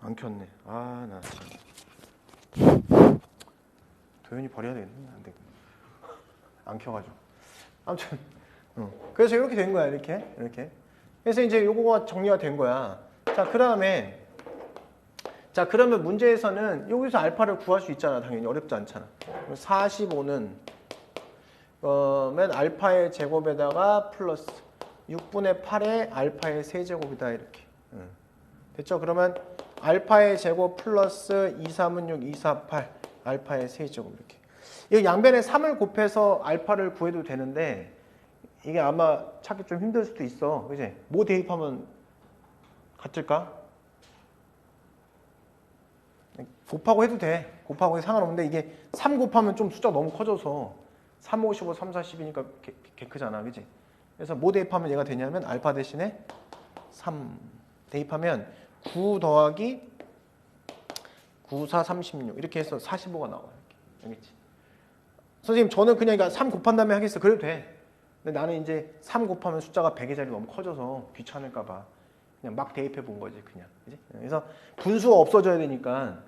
안 켰네. 아, 나 참. 도현이 버려야 되겠네. 안 돼. 안 켜가지고. 아무튼, 그래서 이렇게 된 거야. 이렇게. 그래서 이제 요거가 정리가 된 거야. 자, 그러면 문제에서는 여기서 알파를 구할 수 있잖아. 당연히 어렵지 않잖아. 45는 그러면 알파의 제곱에다가 플러스 6분의 8의 알파의 세제곱이다. 이렇게. 됐죠? 그러면 알파의 제곱 플러스 2, 3은 6, 2, 4, 8 알파의 세제곱 이렇게. 이 양변에 3을 곱해서 알파를 구해도 되는데 이게 아마 찾기 좀 힘들 수도 있어. 그지? 뭐 대입하면 같을까? 곱하고 해도 돼. 곱하고 해도 상관없는데 이게 3 곱하면 좀 숫자가 너무 커져서 3, 5, 15, 3, 4, 10이니까 개 크잖아. 그지? 그래서 뭐 대입하면 얘가 되냐면 알파 대신에 3 대입하면 9 더하기 9, 4, 36 이렇게 해서 45가 나와. 이렇게. 알겠지? 선생님 저는 그냥 3 곱한 다음에 하겠어. 그래도 돼. 근데 나는 이제 3 곱하면 숫자가 100의 자리 너무 커져서 귀찮을까 봐 그냥 막 대입해 본 거지 그냥. 그치? 그래서 분수가 없어져야 되니까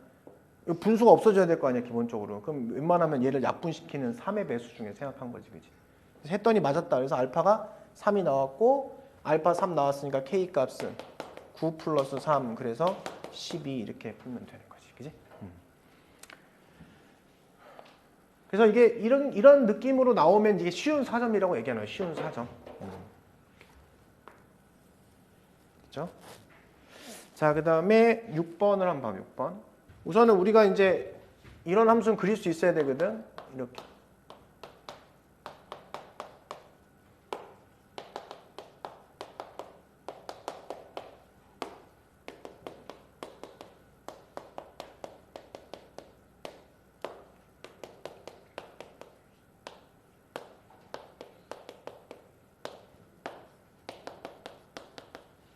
분수가 없어져야 될 거 아니야 기본적으로. 그럼 웬만하면 얘를 약분시키는 3의 배수 중에 생각한 거지. 그치? 그래서 했더니 맞았다. 그래서 알파가 3이 나왔고 알파 3 나왔으니까 K 값은 9 플러스 3 그래서 12 이렇게 풀면 되는 거지. 그치? 그래서 이게 이런 느낌으로 나오면 이게 쉬운 4점이라고 얘기하는 거예요. 쉬운 4점. 그렇죠? 자, 그다음에 6번을 한번 봐. 6번. 우선은 우리가 이제 이런 함수는 그릴 수 있어야 되거든. 이렇게.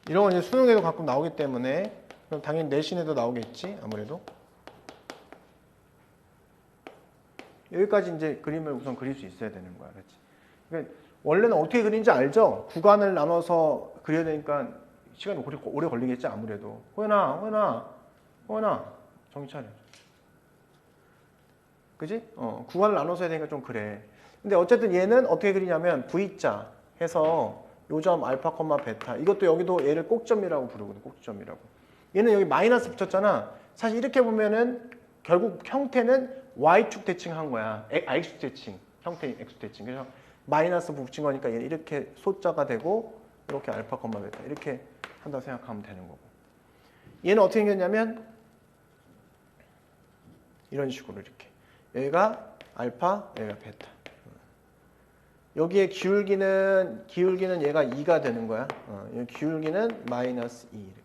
이런 건 이제 수능에도 가끔 나오기 때문에 그럼 당연히 내신에도 나오겠지 아무래도. 여기까지 이제 그림을 우선 그릴 수 있어야 되는 거야, 그렇지? 그러니까 원래는 어떻게 그리는지 알죠? 구간을 나눠서 그려야 되니까 시간이 오래 걸리겠지 아무래도. 호연아, 정신 차려. 그지? 구간을 나눠서 해야 되니까 좀 그래. 근데 어쨌든 얘는 어떻게 그리냐면 V자 해서 요점 알파, 베타. 이것도 여기도 얘를 꼭점이라고 부르거든. 꼭점이라고. 얘는 여기 마이너스 붙였잖아. 사실 이렇게 보면은 결국 형태는 Y축 대칭한 거야. X축 대칭. 형태 X축 대칭. 그래서 마이너스 붙인 거니까 얘는 이렇게 소자가 되고 이렇게 알파, 베타. 이렇게 한다고 생각하면 되는 거고. 얘는 어떻게 생겼냐면 이런 식으로 이렇게. 여기가 알파, 여기가 베타. 여기에 기울기는 얘가 2가 되는 거야. 기울기는 마이너스 2 이렇게.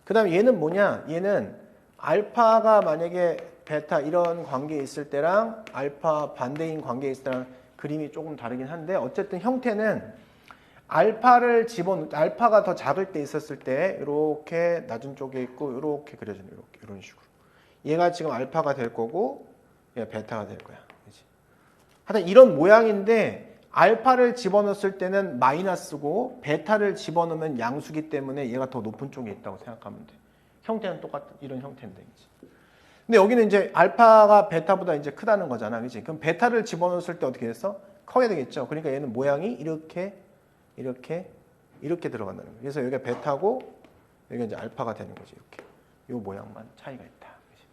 그 다음에 얘는 뭐냐? 얘는 알파가 만약에 베타 이런 관계에 있을 때랑 알파 반대인 관계에 있을 때랑 그림이 조금 다르긴 한데 어쨌든 형태는 알파가 더 작을 때 있었을 때 이렇게 낮은 쪽에 있고 이렇게 그려지는 이런 식으로. 얘가 지금 알파가 될 거고 얘가 베타가 될 거야. 하여튼 이런 모양인데 알파를 집어넣었을 때는 마이너스고 베타를 집어넣으면 양수기 때문에 얘가 더 높은 쪽에 있다고 생각하면 돼. 형태는 똑같은 이런 형태인데. 그치? 근데 여기는 이제 알파가 베타보다 이제 크다는 거잖아. 그치? 그럼 베타를 집어넣었을 때 어떻게 됐어? 커야 되겠죠. 그러니까 얘는 모양이 이렇게 들어간다는 거야. 그래서 여기가 베타고 여기가 이제 알파가 되는 거지. 이렇게. 요 모양만 차이가 있다. 그치?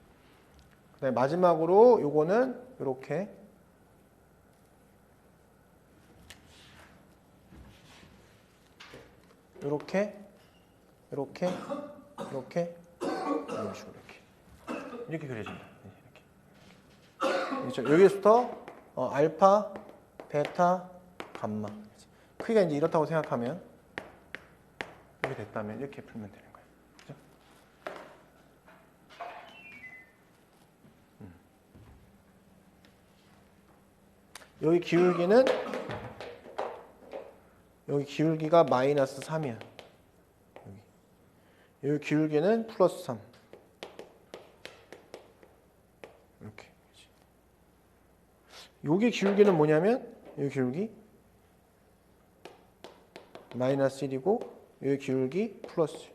그다음에 마지막으로 요거는 이렇게 이렇게 이런 식으로 이렇게 그려진다. 이렇게. 그렇죠? 여기서부터 알파, 베타, 감마. 크기가 이제 이렇다고 생각하면 이렇게 됐다면 이렇게 풀면 되는 거예요. 그렇죠? 여기 기울기가 마이너스 3이야. 여기 기울기는 플러스 3. 이렇게. 여기 기울기는 뭐냐면 여기 기울기 마이너스 1이고 여기 기울기 플러스.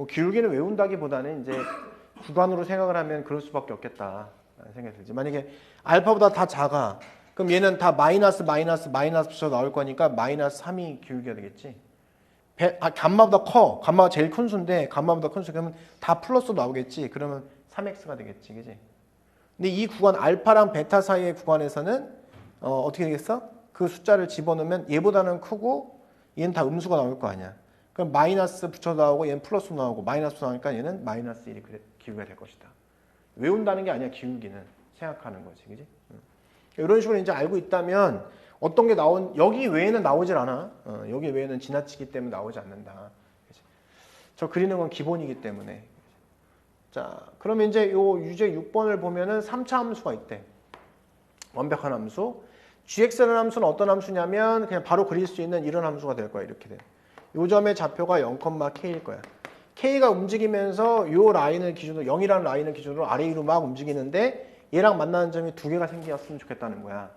뭐 기울기를 외운다기보다는 이제 구간으로 생각을 하면 그럴 수밖에 없겠다 생각이 들지. 만약에 알파보다 다 작아. 그럼 얘는 다 마이너스 붙여 나올 거니까 마이너스 3이 기울기가 되겠지. 감마보다 커. 감마가 제일 큰 수인데 감마보다 큰 수. 그러면 다 플러스 나오겠지. 그러면 3x가 되겠지. 그지? 근데 이 구간 알파랑 베타 사이의 구간에서는 어떻게 되겠어? 그 숫자를 집어넣으면 얘보다는 크고 얘는 다 음수가 나올 거 아니야. 그럼 마이너스 붙여 나오고 얘는 플러스 나오고 마이너스 나오니까 얘는 마이너스 1이 기울기가 될 것이다. 외운다는 게 아니야. 기울기는 생각하는 거지. 그지? 이런 식으로 이제 알고 있다면 어떤 게 여기 외에는 나오질 않아. 여기 외에는 지나치기 때문에 나오지 않는다. 그치? 저 그리는 건 기본이기 때문에. 자, 그러면 이제 요 유제 6번을 보면은 3차 함수가 있대. 완벽한 함수. gx라는 함수는 어떤 함수냐면 그냥 바로 그릴 수 있는 이런 함수가 될 거야. 이렇게 돼. 요 점의 좌표가 0,k일 거야. k가 움직이면서 요 라인을 기준으로 0이라는 라인을 기준으로 아래 위로 막 움직이는데 얘랑 만나는 점이 두 개가 생겼으면 좋겠다는 거야.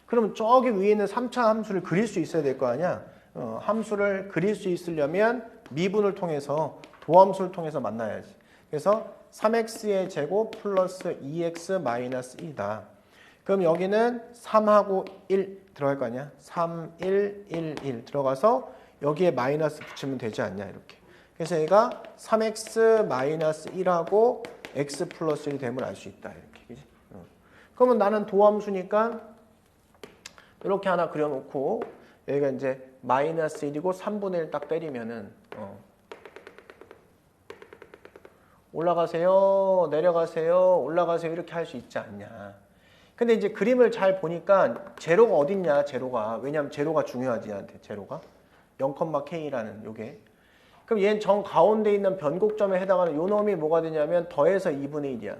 그러면 저기 위에 있는 3차 함수를 그릴 수 있어야 될 거 아니야. 함수를 그릴 수 있으려면 미분을 통해서 도함수를 통해서 만나야지. 그래서 3x의 제곱 플러스 2x 마이너스 1이다. 그럼 여기는 3하고 1 들어갈 거 아니야. 3, 1, 1, 1 들어가서 여기에 마이너스 붙이면 되지 않냐 이렇게. 그래서 얘가 3x 마이너스 1하고 x 플러스 1이 됨을 알 수 있다 이렇게. 그치? 그러면 나는 도함수니까 이렇게 하나 그려놓고 여기가 이제 마이너스 1이고 3분의 1 딱 때리면은 올라가세요, 내려가세요, 올라가세요 이렇게 할 수 있지 않냐. 근데 이제 그림을 잘 보니까 제로가 어딨냐, 제로가. 왜냐면 제로가 중요하지, 얘한테 제로가. 0,k라는 요게. 그럼 얘는 정 가운데 있는 변곡점에 해당하는 요 놈이 뭐가 되냐면 더해서 2분의 1이야.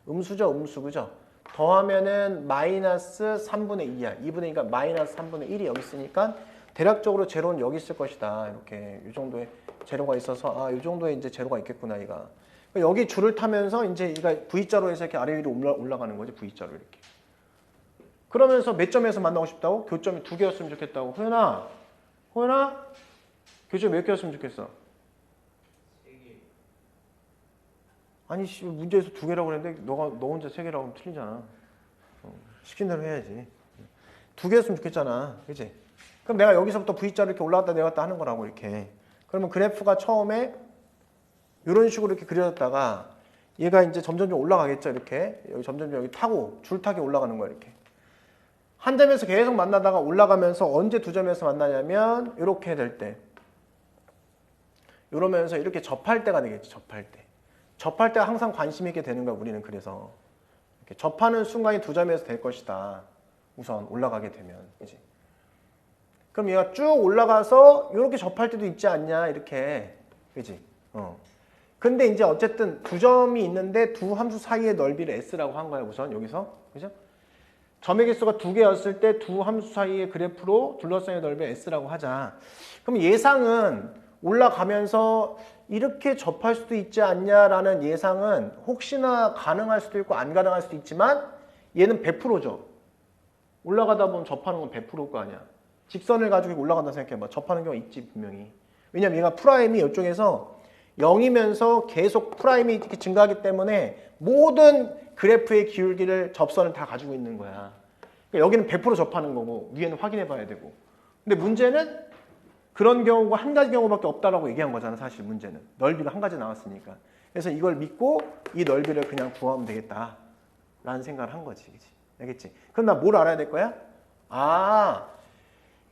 음수죠, 음수, 그죠? 더하면은 마이너스 3분의 2야. 2분의 2가 마이너스 3분의 1이 여기 있으니까 대략적으로 제로는 여기 있을 것이다. 이렇게 이 정도의 제로가 있어서 이 정도에 이제 제로가 있겠구나, 이가. 여기 줄을 타면서 이제 얘가 V자로 해서 이렇게 아래 위로 올라가는 거지, V자로 이렇게. 그러면서 몇 점에서 만나고 싶다고? 교점이 2개였으면 좋겠다고. 호연아, 교점 몇 개였으면 좋겠어? 3개. 아니, 문제에서 2개라고 그랬는데 너 혼자 3개라고 하면 틀리잖아. 시킨 대로 해야지. 2개였으면 좋겠잖아, 그치? 그럼 내가 여기서부터 V자로 이렇게 올라갔다 내려갔다 하는 거라고, 이렇게. 그러면 그래프가 처음에 이런 식으로 이렇게 그려졌다가 얘가 이제 점점 올라가겠죠, 이렇게. 여기 점점 여기 타고 줄타기 올라가는 거야, 이렇게. 한 점에서 계속 만나다가 올라가면서 언제 두 점에서 만나냐면 이렇게 될 때. 이러면서 이렇게 접할 때가 되겠지, 접할 때. 접할 때가 항상 관심 있게 되는 거야, 우리는. 그래서 이렇게 접하는 순간이 두 점에서 될 것이다. 우선 올라가게 되면, 그지? 그럼 얘가 쭉 올라가서 이렇게 접할 때도 있지 않냐, 이렇게, 그지? 근데 이제 어쨌든 두 점이 있는데 두 함수 사이의 넓이를 s라고 한 거야, 우선 여기서, 그죠? 점의 개수가 2개였을 때 두 함수 사이의 그래프로 둘러싸인 넓이를 s라고 하자. 그럼 예상은 올라가면서 이렇게 접할 수도 있지 않냐라는 예상은 혹시나 가능할 수도 있고 안 가능할 수도 있지만 얘는 100%죠. 올라가다 보면 접하는 건 100%일 거 아니야. 직선을 가지고 올라간다 생각해봐. 접하는 경우가 있지, 분명히. 왜냐면 얘가 프라임이 이쪽에서 0이면서 계속 프라임이 이렇게 증가하기 때문에 모든 그래프의 기울기를 접선을 다 가지고 있는 거야. 그러니까 여기는 100% 접하는 거고 위에는 확인해 봐야 되고. 근데 문제는 그런 경우가 한 가지 경우밖에 없다라고 얘기한 거잖아, 사실 문제는. 넓이가 한 가지 나왔으니까. 그래서 이걸 믿고 이 넓이를 그냥 구하면 되겠다 라는 생각을 한 거지. 그치? 알겠지? 그럼 나 뭘 알아야 될 거야?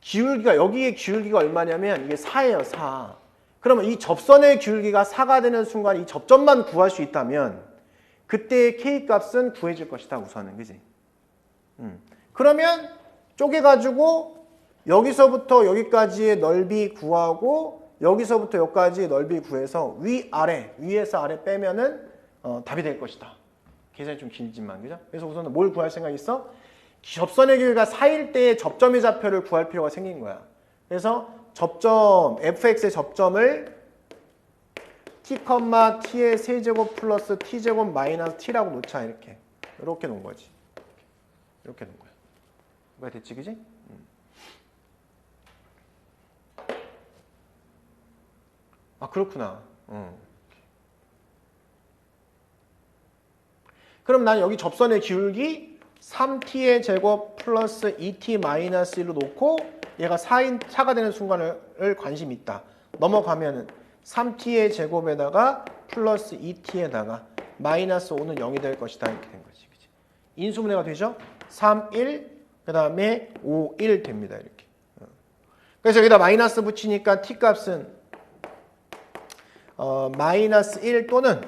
기울기가, 여기의 기울기가 얼마냐면 이게 4예요, 4. 그러면 이 접선의 기울기가 4가 되는 순간 이 접점만 구할 수 있다면 그때의 K값은 구해질 것이다, 우선은. 그지? 그러면 쪼개가지고 여기서부터 여기까지의 넓이 구하고 여기서부터 여기까지의 넓이 구해서 위에서 아래 빼면은 답이 될 것이다. 계산이 좀 길지만, 그죠? 그래서 우선은 뭘 구할 생각이 있어? 접선의 길이가 4일 때의 접점의 좌표를 구할 필요가 생긴 거야. 그래서 접점, fx의 접점을 t의 세제곱 플러스 t제곱 마이너스 t라고 놓자, 이렇게. 이렇게 놓은 거지. 이렇게 놓은 거야. 뭐가 됐지, 그지? 그렇구나. 그럼 난 여기 접선의 기울기 3t의 제곱 플러스 2t 마이너스 1로 놓고 얘가 4가 되는 순간을 관심 있다. 넘어가면은 3t의 제곱에다가 플러스 2t에다가 마이너스 5는 0이 될 것이다. 이렇게 된 거지. 그치? 인수분해가 되죠? 3, 1, 그 다음에 5, 1 됩니다. 이렇게. 그래서 여기다 마이너스 붙이니까 t 값은 마이너스 1 또는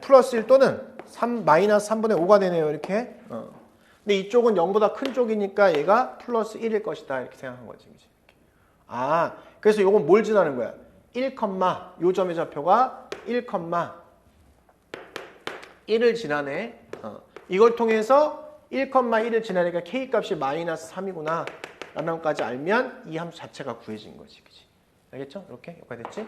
플러스 1 또는 3, 마이너스 3분의 5가 되네요. 이렇게. 근데 이쪽은 0보다 큰 쪽이니까 얘가 플러스 1일 것이다. 이렇게 생각한 거지. 그치? 아, 그래서 요건 뭘 지나는 거야? 1, 요 점의 좌표가 1, 1을 지나네. 이걸 통해서 1, 1을 지나니까 k 값이 마이너스 3이구나. 라는 것까지 알면 이 함수 자체가 구해진 거지. 그치? 알겠죠? 이렇게 여기까지 됐지?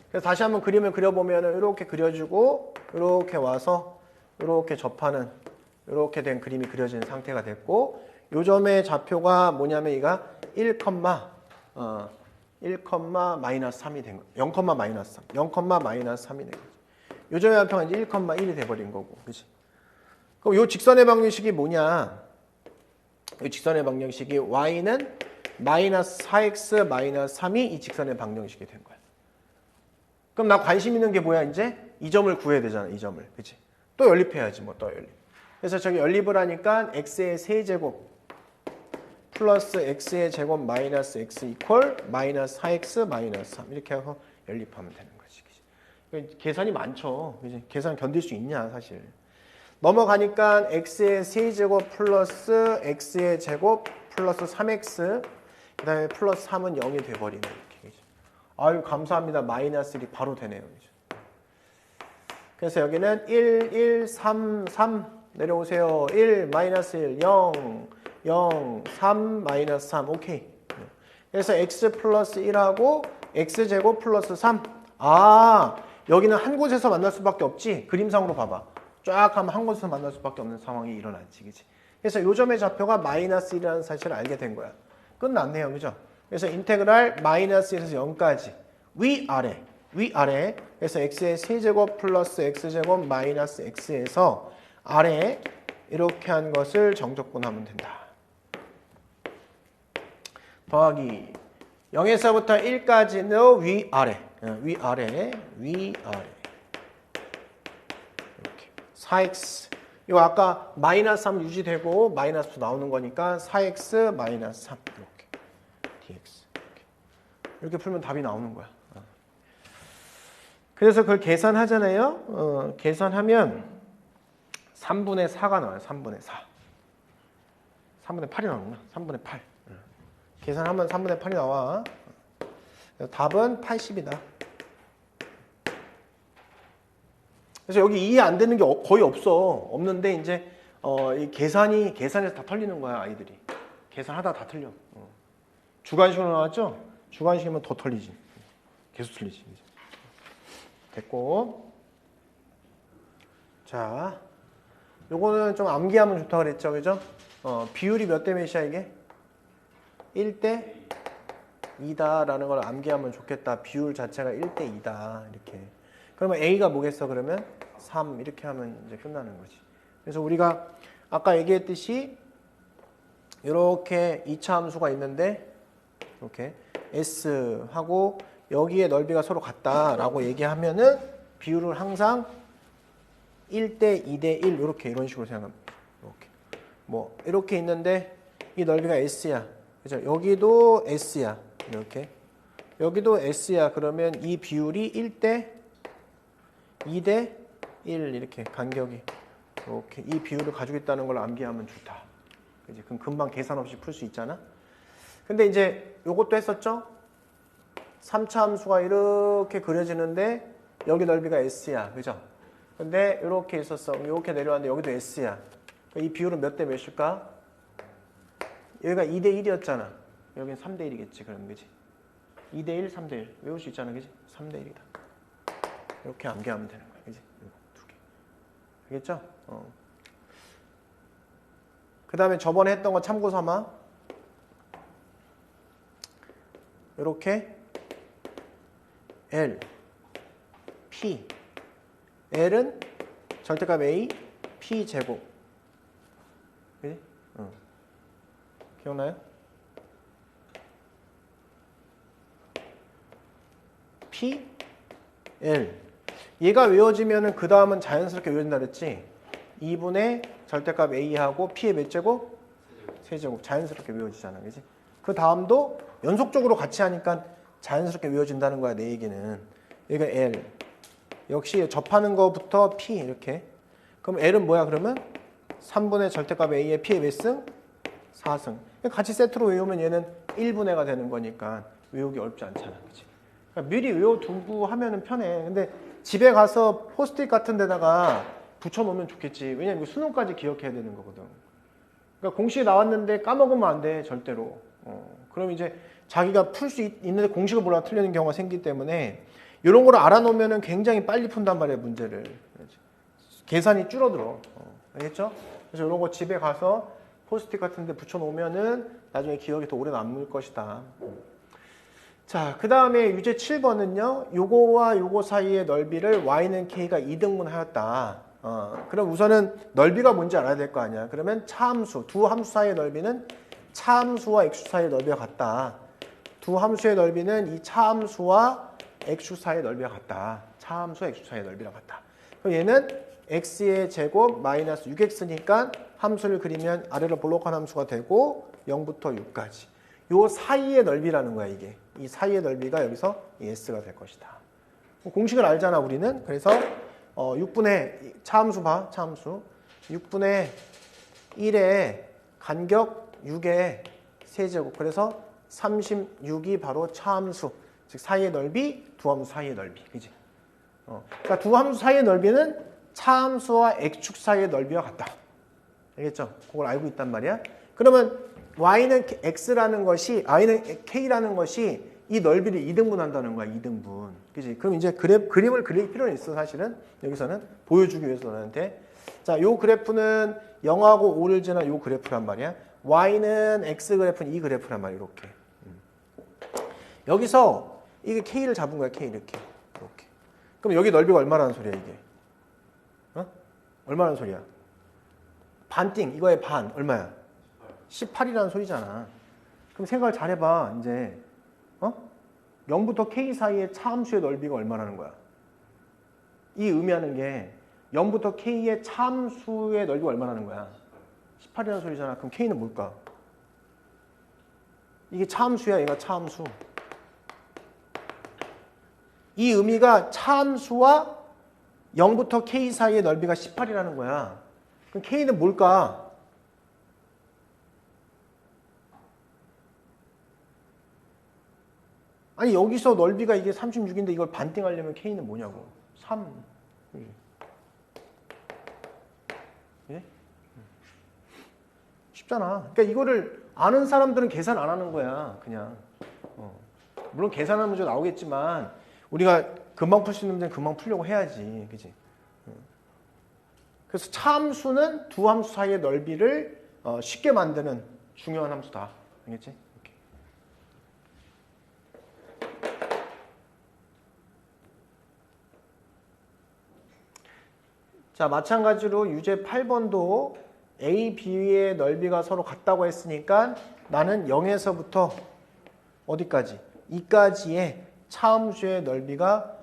그래서 다시 한번 그림을 그려보면 이렇게 그려주고 이렇게 와서 이렇게 접하는 이렇게 된 그림이 그려진 상태가 됐고 요 점의 좌표가 뭐냐면 얘가 1, 마이너스 3이 된 거. 0, 마이너스 3. 0, 마이너스 3이 된 거지. 요 점의 좌표가 이제 1, 1이 돼버린 거고. 그치? 그럼 요 직선의 방정식이 뭐냐? 이 직선의 방정식이 y는 마이너스 4x 마이너스 3이 이 직선의 방정식이 된 거야. 그럼 나 관심 있는 게 뭐야 이제? 이 점을 구해야 되잖아. 이 점을. 그치? 또 연립해야지 뭐 또 연립. 그래서 저기 연립을 하니까 x의 세제곱 플러스 x의 제곱 마이너스 x 이퀄 마이너스 4x 마이너스 3 이렇게 해서 연립하면 되는 거지. 그치? 계산이 많죠. 그치? 계산 견딜 수 있냐 사실. 넘어가니까 x의 세제곱 플러스 x의 제곱 플러스 3x 그 다음에 플러스 3은 0이 돼버리네. 이렇게. 아유 감사합니다. 마이너스 1이 바로 되네요. 그래서 여기는 1, 1, 3, 3 내려오세요. 1, 마이너스 1, 0, 0, 3, 마이너스 3. 오케이. 그래서 x 플러스 1하고 x제곱 플러스 3. 아, 여기는 한 곳에서 만날 수밖에 없지. 그림상으로 봐봐. 쫙 하면 한 곳에서 만날 수밖에 없는 상황이 일어났지. 그치? 그래서 요 점의 좌표가 마이너스 1이라는 사실을 알게 된 거야. 끝났네요. 그죠? 그래서 인테그랄 마이너스 1에서 0까지. 위아래. 위아래. 그래서 x의 세제곱 플러스 x제곱 마이너스 x에서 아래 이렇게 한 것을 정적분하면 된다. 더하기 0에서부터 1까지는 위아래. 위아래. 위아래. 이렇게. 4x. 이거 아까 마이너스 3 유지되고 마이너스 2 나오는 거니까 4x 마이너스 3. 이렇게. dx. 이렇게 풀면 답이 나오는 거야. 그래서 그걸 계산하잖아요. 계산하면 3분의 4가 나와요. 3분의 4. 3분의 8이 나오는구나. 3분의 8. 계산하면 3분의 8이 나와. 답은 80이다. 그래서 여기 이해 안 되는 게 거의 없어. 없는데 이제 이 계산에서 다 털리는 거야 아이들이. 계산하다 다 틀려. 주관식으로 나왔죠? 주관식이면 더 털리지. 계속 틀리지. 됐고. 자, 요거는 좀 암기하면 좋다 그랬죠, 그죠? 비율이 몇 대 몇이야 이게? 1대 2다라는 걸 암기하면 좋겠다. 비율 자체가 1대 2다 이렇게. 그러면 A가 뭐겠어? 그러면 3 이렇게 하면 이제 끝나는 거지. 그래서 우리가 아까 얘기했듯이 이렇게 2차 함수가 있는데 이렇게 S하고 여기에 넓이가 서로 같다라고 얘기하면은 비율을 항상 1대 2대 1 이렇게 이런 식으로 생각합니다. 이렇게. 뭐 이렇게 있는데 이 넓이가 S야. 그죠? 여기도 S야. 이렇게. 여기도 S야. 그러면 이 비율이 1대 2대 1 이렇게 간격이 이렇게 이 비율을 가지고 있다는 걸 암기하면 좋다. 그지? 그럼 금방 계산 없이 풀 수 있잖아. 근데 이제 요것도 했었죠? 3차 함수가 이렇게 그려지는데 여기 넓이가 S야. 그죠? 근데 이렇게 있었어. 이렇게 내려왔는데 여기도 S야. 이 비율은 몇 대 몇일까? 여기가 2대 1이었잖아. 여기는 3대 1이겠지. 그럼 그지? 2대 1, 3대 1. 외울 수 있잖아. 그지? 3대 1이다. 이렇게 암기하면 되는 거야. 그지? 이거 두 개. 알겠죠? 그 다음에 저번에 했던 거 참고 삼아. 이렇게 L, P. L은 절대값 A, P 제곱. 그지? 기억나요? P, L. 얘가 외워지면은 그 다음은 자연스럽게 외워진다 그랬지? 2분의 절대값 A하고 P의 몇 제곱? 세제곱. 자연스럽게 외워지잖아. 그지? 그 다음도 연속적으로 같이 하니까 자연스럽게 외워진다는 거야, 내 얘기는. 여기가 L. 역시 접하는 거부터 P 이렇게. 그럼 L은 뭐야, 그러면? 3분의 절대값 A의 P의 몇 승? 4승. 같이 세트로 외우면 얘는 1분의가 되는 거니까 외우기 어렵지 않잖아. 그치? 그러니까 미리 외워두고 하면은 편해. 근데 집에 가서 포스트잇 같은 데다가 붙여놓으면 좋겠지. 왜냐면 이거 수능까지 기억해야 되는 거거든. 그러니까 공식이 나왔는데 까먹으면 안 돼, 절대로. 그럼 이제 자기가 풀 수 있는데 공식을 몰라 틀리는 경우가 생기기 때문에 이런 걸 알아놓으면 굉장히 빨리 푼단 말이에요, 문제를. 계산이 줄어들어. 알겠죠? 그래서 이런 거 집에 가서 포스트잇 같은 데 붙여놓으면은 나중에 기억이 더 오래 남을 것이다. 자, 그 다음에 유제 7번은요. 요거와 요거 사이의 넓이를 y는 k가 2등분 하였다. 그럼 우선은 넓이가 뭔지 알아야 될 거 아니야. 그러면 차함수, 두 함수 사이의 넓이는 차함수와 x수 사이의 넓이가 같다. 두 함수의 넓이는 이 차함수와 x수 사이의 넓이가 같다. 차함수와 x수 사이의 넓이랑 같다. 그럼 얘는 x의 제곱 마이너스 6x니까 함수를 그리면 아래로 볼록한 함수가 되고 0부터 6까지. 요 사이의 넓이라는 거야, 이게. 이 사이의 넓이가 여기서 s가 될 것이다. 공식을 알잖아, 우리는. 그래서 6분의 차함수 봐, 차함수. 6분의 1의 간격 6의 세제곱. 그래서 36이 바로 차함수. 즉 사이의 넓이, 두 함수 사이의 넓이. 그지? 그러니까 두 함수 사이의 넓이는 차함수와 x축 사이의 넓이와 같다. 알겠죠? 그걸 알고 있단 말이야. 그러면 y는 x라는 것이, y는 k라는 것이 이 넓이를 2등분한다는 거야, 2등분. 그지? 그럼 이제 그림을 그릴 필요는 있어, 사실은. 여기서는 보여주기 위해서 너한테. 자, 요 그래프는 0하고 5를 지난 요 그래프란 말이야. y는 x 그래프는 이 그래프란 말이야, 이렇게. 여기서 이게 k를 잡은 거야, k 이렇게. 이렇게. 그럼 여기 넓이가 얼마라는 소리야, 이게? 얼마라는 소리야? 반띵, 이거의 반, 얼마야? 18이라는 소리잖아. 그럼 생각을 잘 해봐, 이제. 0부터 k 사이의 차함수의 넓이가 얼마라는 거야? 이 의미하는 게 0부터 k의 차함수의 넓이가 얼마라는 거야? 18이라는 소리잖아. 그럼 k는 뭘까? 이게 차함수야, 얘가 차함수. 이 의미가 차함수와 0부터 k 사이의 넓이가 18이라는 거야. 그럼 k는 뭘까? 아니 여기서 넓이가 이게 36인데 이걸 반띵하려면 k는 뭐냐고. 3. 예? 쉽잖아. 그러니까 이거를 아는 사람들은 계산 안 하는 거야. 그냥. 물론 계산하는 문제 나오겠지만 우리가 금방 풀 수 있는 문제는 금방 풀려고 해야지. 그치? 그래서 차함수는 두 함수 사이의 넓이를 쉽게 만드는 중요한 함수다. 알겠지? 자, 마찬가지로 유제 8번도 A, B의 넓이가 서로 같다고 했으니까 나는 0에서부터 어디까지? 2까지의 차함수의 넓이가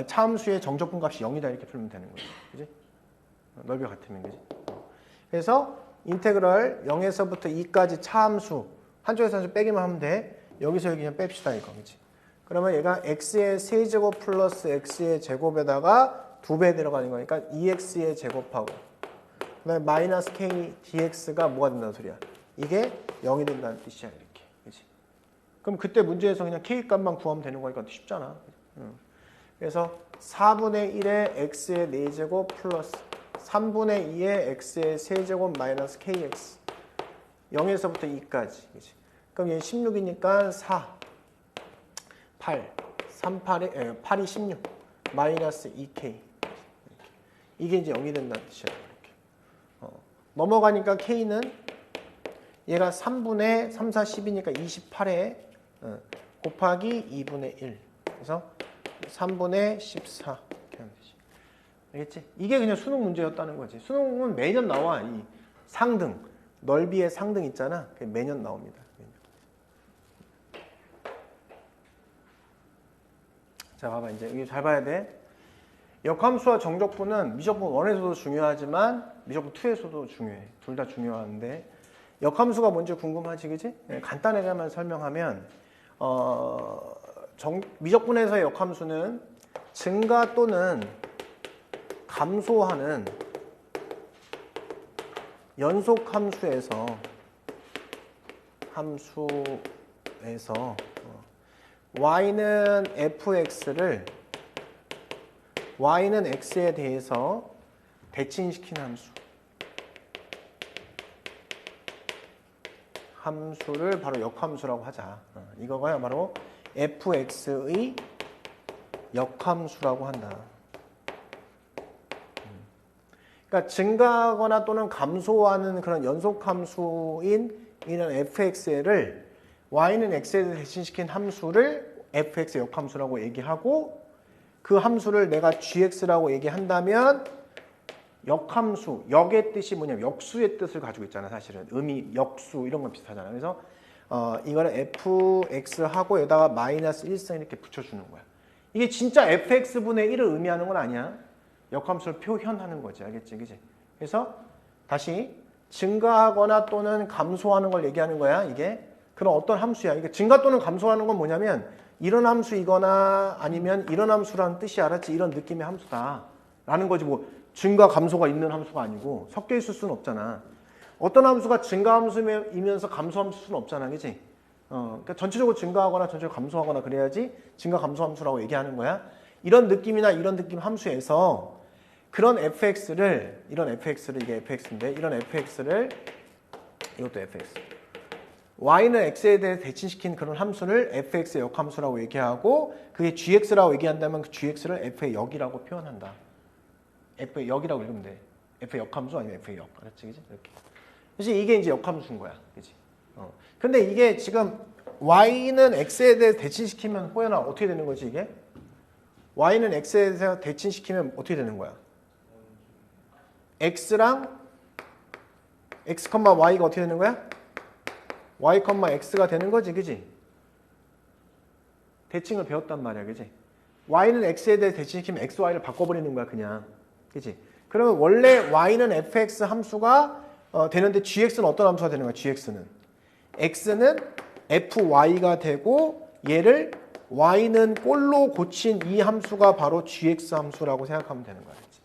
차함수의 정적분 값이 0이다 이렇게 풀면 되는 거예요. 그지? 넓이가 같으면 그지? 그래서 인테그럴 0에서부터 2까지 차함수 한쪽에서 한쪽 빼기만 하면 돼. 여기서 여기 그냥 뺍시다 이거. 그지? 그러면 얘가 x의 세제곱 플러스 x의 제곱에다가 2배 들어가는 거니까 2x의 제곱하고 그다음에 마이너스 k dx가 뭐가 된다는 소리야? 이게 0이 된다는 뜻이야 이렇게. 그치? 그럼 그때 문제에서 그냥 k 값만 구하면 되는 거니까 쉽잖아. 그래서 4분의 1의 x의 4제곱 플러스 3분의 2의 x의 세제곱 마이너스 kx 0에서부터 2까지. 그치? 그럼 얘 16이니까 4 8 3, 8이 16 마이너스 2k 이게 이제 0이 된다는 뜻이야. 이렇게. 넘어가니까 k는 얘가 3분의 3, 4, 10이니까 28에 곱하기 2분의 1. 그래서 3분의 14 이렇게 하면 되지. 알겠지? 이게 그냥 수능 문제였다는 거지. 수능은 매년 나와. 이 상등, 넓이의 상등 있잖아. 그게 매년 나옵니다. 매년. 자, 봐봐. 이제 여기 잘 봐야 돼. 역함수와 정적분은 미적분 1에서도 중요하지만 미적분 2에서도 중요해. 둘 다 중요한데 역함수가 뭔지 궁금하지, 그지? 간단하게만 설명하면 미적분에서의 역함수는 증가 또는 감소하는 연속 함수에서 y는 fx를 y는 x에 대해서 대칭시키는 함수를 바로 역함수라고 하자. 이거가 바로 fx의 역함수라고 한다. 그러니까 증가하거나 또는 감소하는 그런 연속함수인 이런 fx를 y는 x에 대칭시킨 함수를 fx 역함수라고 얘기하고 그 함수를 내가 gx라고 얘기한다면 역함수, 역의 뜻이 뭐냐면 역수의 뜻을 가지고 있잖아. 사실은 의미, 역수 이런 건 비슷하잖아. 그래서 이거를 fx하고 여기다가 마이너스 1승 이렇게 붙여주는 거야. 이게 진짜 fx분의 1을 의미하는 건 아니야. 역함수를 표현하는 거지. 알겠지? 그지? 그래서 다시 증가하거나 또는 감소하는 걸 얘기하는 거야. 이게 그럼 어떤 함수야? 이게 증가 또는 감소하는 건 뭐냐면 이런 함수이거나 아니면 이런 함수라는 뜻이 알았지? 이런 느낌의 함수다 라는 거지. 뭐 증가 감소가 있는 함수가 아니고 섞여 있을 수는 없잖아. 어떤 함수가 증가 함수이면서 감소 함수는 없잖아. 그지? 그러니까 전체적으로 증가하거나 전체적으로 감소하거나 그래야지 증가 감소 함수라고 얘기하는 거야. 이런 느낌이나 이런 느낌 함수에서 그런 fx를 이게 fx인데 이런 fx를 이것도 fx y는 x에 대해 대칭시킨 그런 함수를 fx의 역함수라고 얘기하고 그게 gx라고 얘기한다면 그 gx를 f의 역이라고 표현한다. f의 역이라고 읽으면 돼. f의 역함수 아니면 f의 역. 알았지? 그지? 이렇게. 그래서 이게 이제 역함수인 거야. 그지? 근데 이게 지금 y는 x에 대해 대칭시키면 호연아 어떻게 되는 거지 이게? y는 x에 대해서 대칭시키면 어떻게 되는 거야? x랑 x, y가 어떻게 되는 거야? y, x가 되는 거지, 그지? 대칭을 배웠단 말이야, 그지? y는 x에 대해 대칭시키면 x, y를 바꿔버리는 거야, 그냥. 그지? 그러면 원래 y는 fx 함수가 되는데 gx는 어떤 함수가 되는 거야, gx는? x는 fy가 되고 얘를 y는 꼴로 고친 이 함수가 바로 gx 함수라고 생각하면 되는 거야. 그치?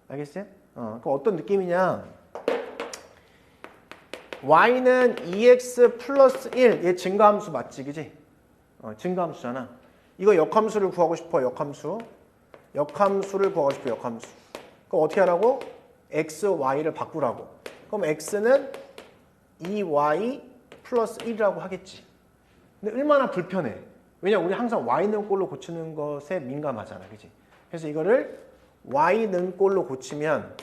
알겠어요? 그럼 어떤 느낌이냐? y는 2x 플러스 1, 얘 증가함수 맞지, 그지? 증가함수잖아. 이거 역함수를 구하고 싶어, 역함수. 역함수를 구하고 싶어, 역함수. 그럼 어떻게 하라고? x, y를 바꾸라고. 그럼 x는 2y 플러스 1이라고 하겠지. 근데 얼마나 불편해. 왜냐 우리 항상 y는 꼴로 고치는 것에 민감하잖아. 그지? 그래서 이거를 y는 꼴로 고치면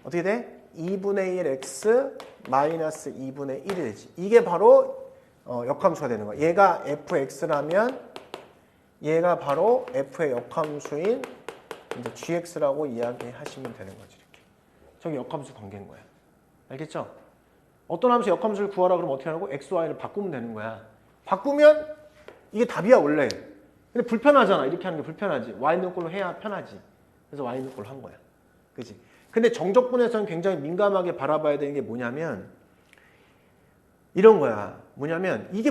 어떻게 돼? 2분의 1x 마이너스 2분의 1이 되지. 이게 바로 역함수가 되는 거야. 얘가 fx라면 얘가 바로 f의 역함수인 이제 gx라고 이야기하시면 되는 거지. 이렇게. 저기 역함수 관계인 거야. 알겠죠? 어떤 함수 역함수를 구하라 그러면 어떻게 하라고? x, y를 바꾸면 되는 거야. 바꾸면 이게 답이야 원래. 근데 불편하잖아. 이렇게 하는 게 불편하지. y는 꼴로 해야 편하지. 그래서 y는 꼴로 한 거야. 그치? 근데 정적분에서는 굉장히 민감하게 바라봐야 되는 게 뭐냐면 이런 거야. 뭐냐면 이게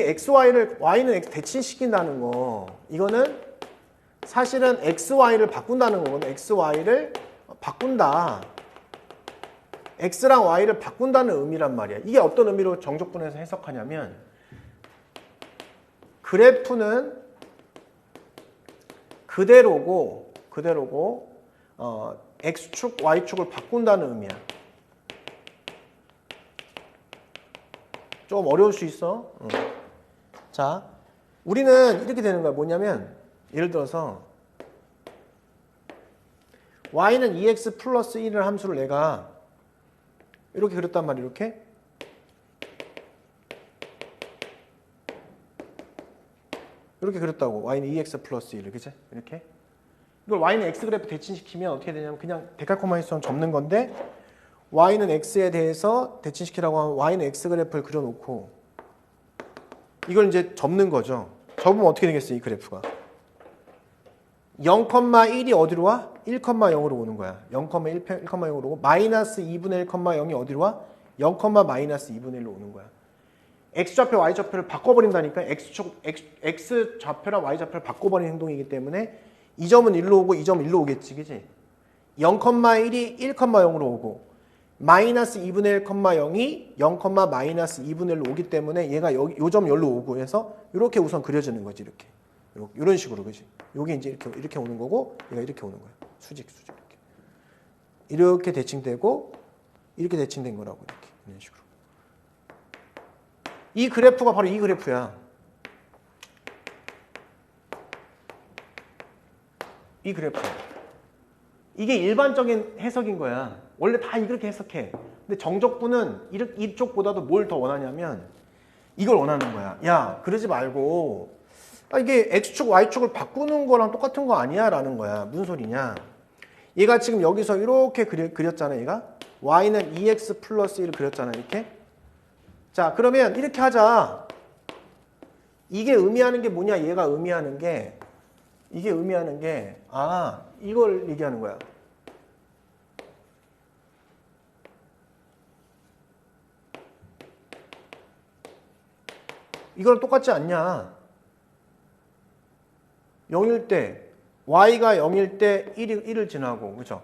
x, y는 x 대칭시킨다는 거. 이거는 사실은 x, y를 바꾼다는 거거든. x, y를 바꾼다. x랑 y를 바꾼다는 의미란 말이야. 이게 어떤 의미로 정적분에서 해석하냐면 그래프는 그대로고 x축, y축을 바꾼다는 의미야. 좀 어려울 수 있어. 자, 우리는 이렇게 되는 거야. 뭐냐면 예를 들어서 y는 2x 플러스 1이라는 함수를 내가 이렇게 그렸단 말이야. 이렇게 이렇게 그렸다고. y는 2x 플러스 1. 그치? 이렇게. 이걸 y는 x 그래프 대칭시키면 어떻게 되냐면 그냥 데칼코마니처럼 접는 건데 y는 x에 대해서 대칭시키라고 하면 y는 x 그래프를 그려놓고 이걸 이제 접는 거죠. 접으면 어떻게 되겠어요? 이 그래프가. 0,1이 어디로 와? 1,0으로 오는 거야. 0,0으로 오고 마이너스 2분의 1,0이 어디로 와? 0, 마이너스 2분의 1로 오는 거야. x좌표, y좌표를 바꿔버린다니까. x좌표랑 y좌표를 바꿔버리는 행동이기 때문에 이 점은 1로 오고 이 점은 1로 오겠지. 그치? 0,1이 1,0으로 오고 마이너스 2분의 1,0이 0, 마이너스 2분의 1로 오기 때문에 얘가 여기 요점 여기로 오고 해서 이렇게 우선 그려지는 거지. 이렇게. 이런 식으로. 그치? 요게 이제 이렇게 오는 거고 얘가 이렇게 오는 거야. 수직 이렇게 대칭되고 이렇게 대칭된 거라고. 이렇게. 이런 식으로. 이 그래프가 바로 이 그래프야. 이 그래프. 이게 일반적인 해석인 거야. 원래 다 이렇게 해석해. 근데 정적분은 이쪽보다도 뭘 더 원하냐면 이걸 원하는 거야. 야, 그러지 말고 이게 X축, Y축을 바꾸는 거랑 똑같은 거 아니야? 라는 거야. 무슨 소리냐? 얘가 지금 여기서 이렇게 그렸잖아, 얘가. Y는 2X 플러스 1을 그렸잖아, 이렇게. 자, 그러면 이렇게 하자. 이게 의미하는 게 뭐냐? 얘가 의미하는 게 이걸 얘기하는 거야. 이거랑 똑같지 않냐? 0일 때 y가 0일 때 1을 지나고, 그죠?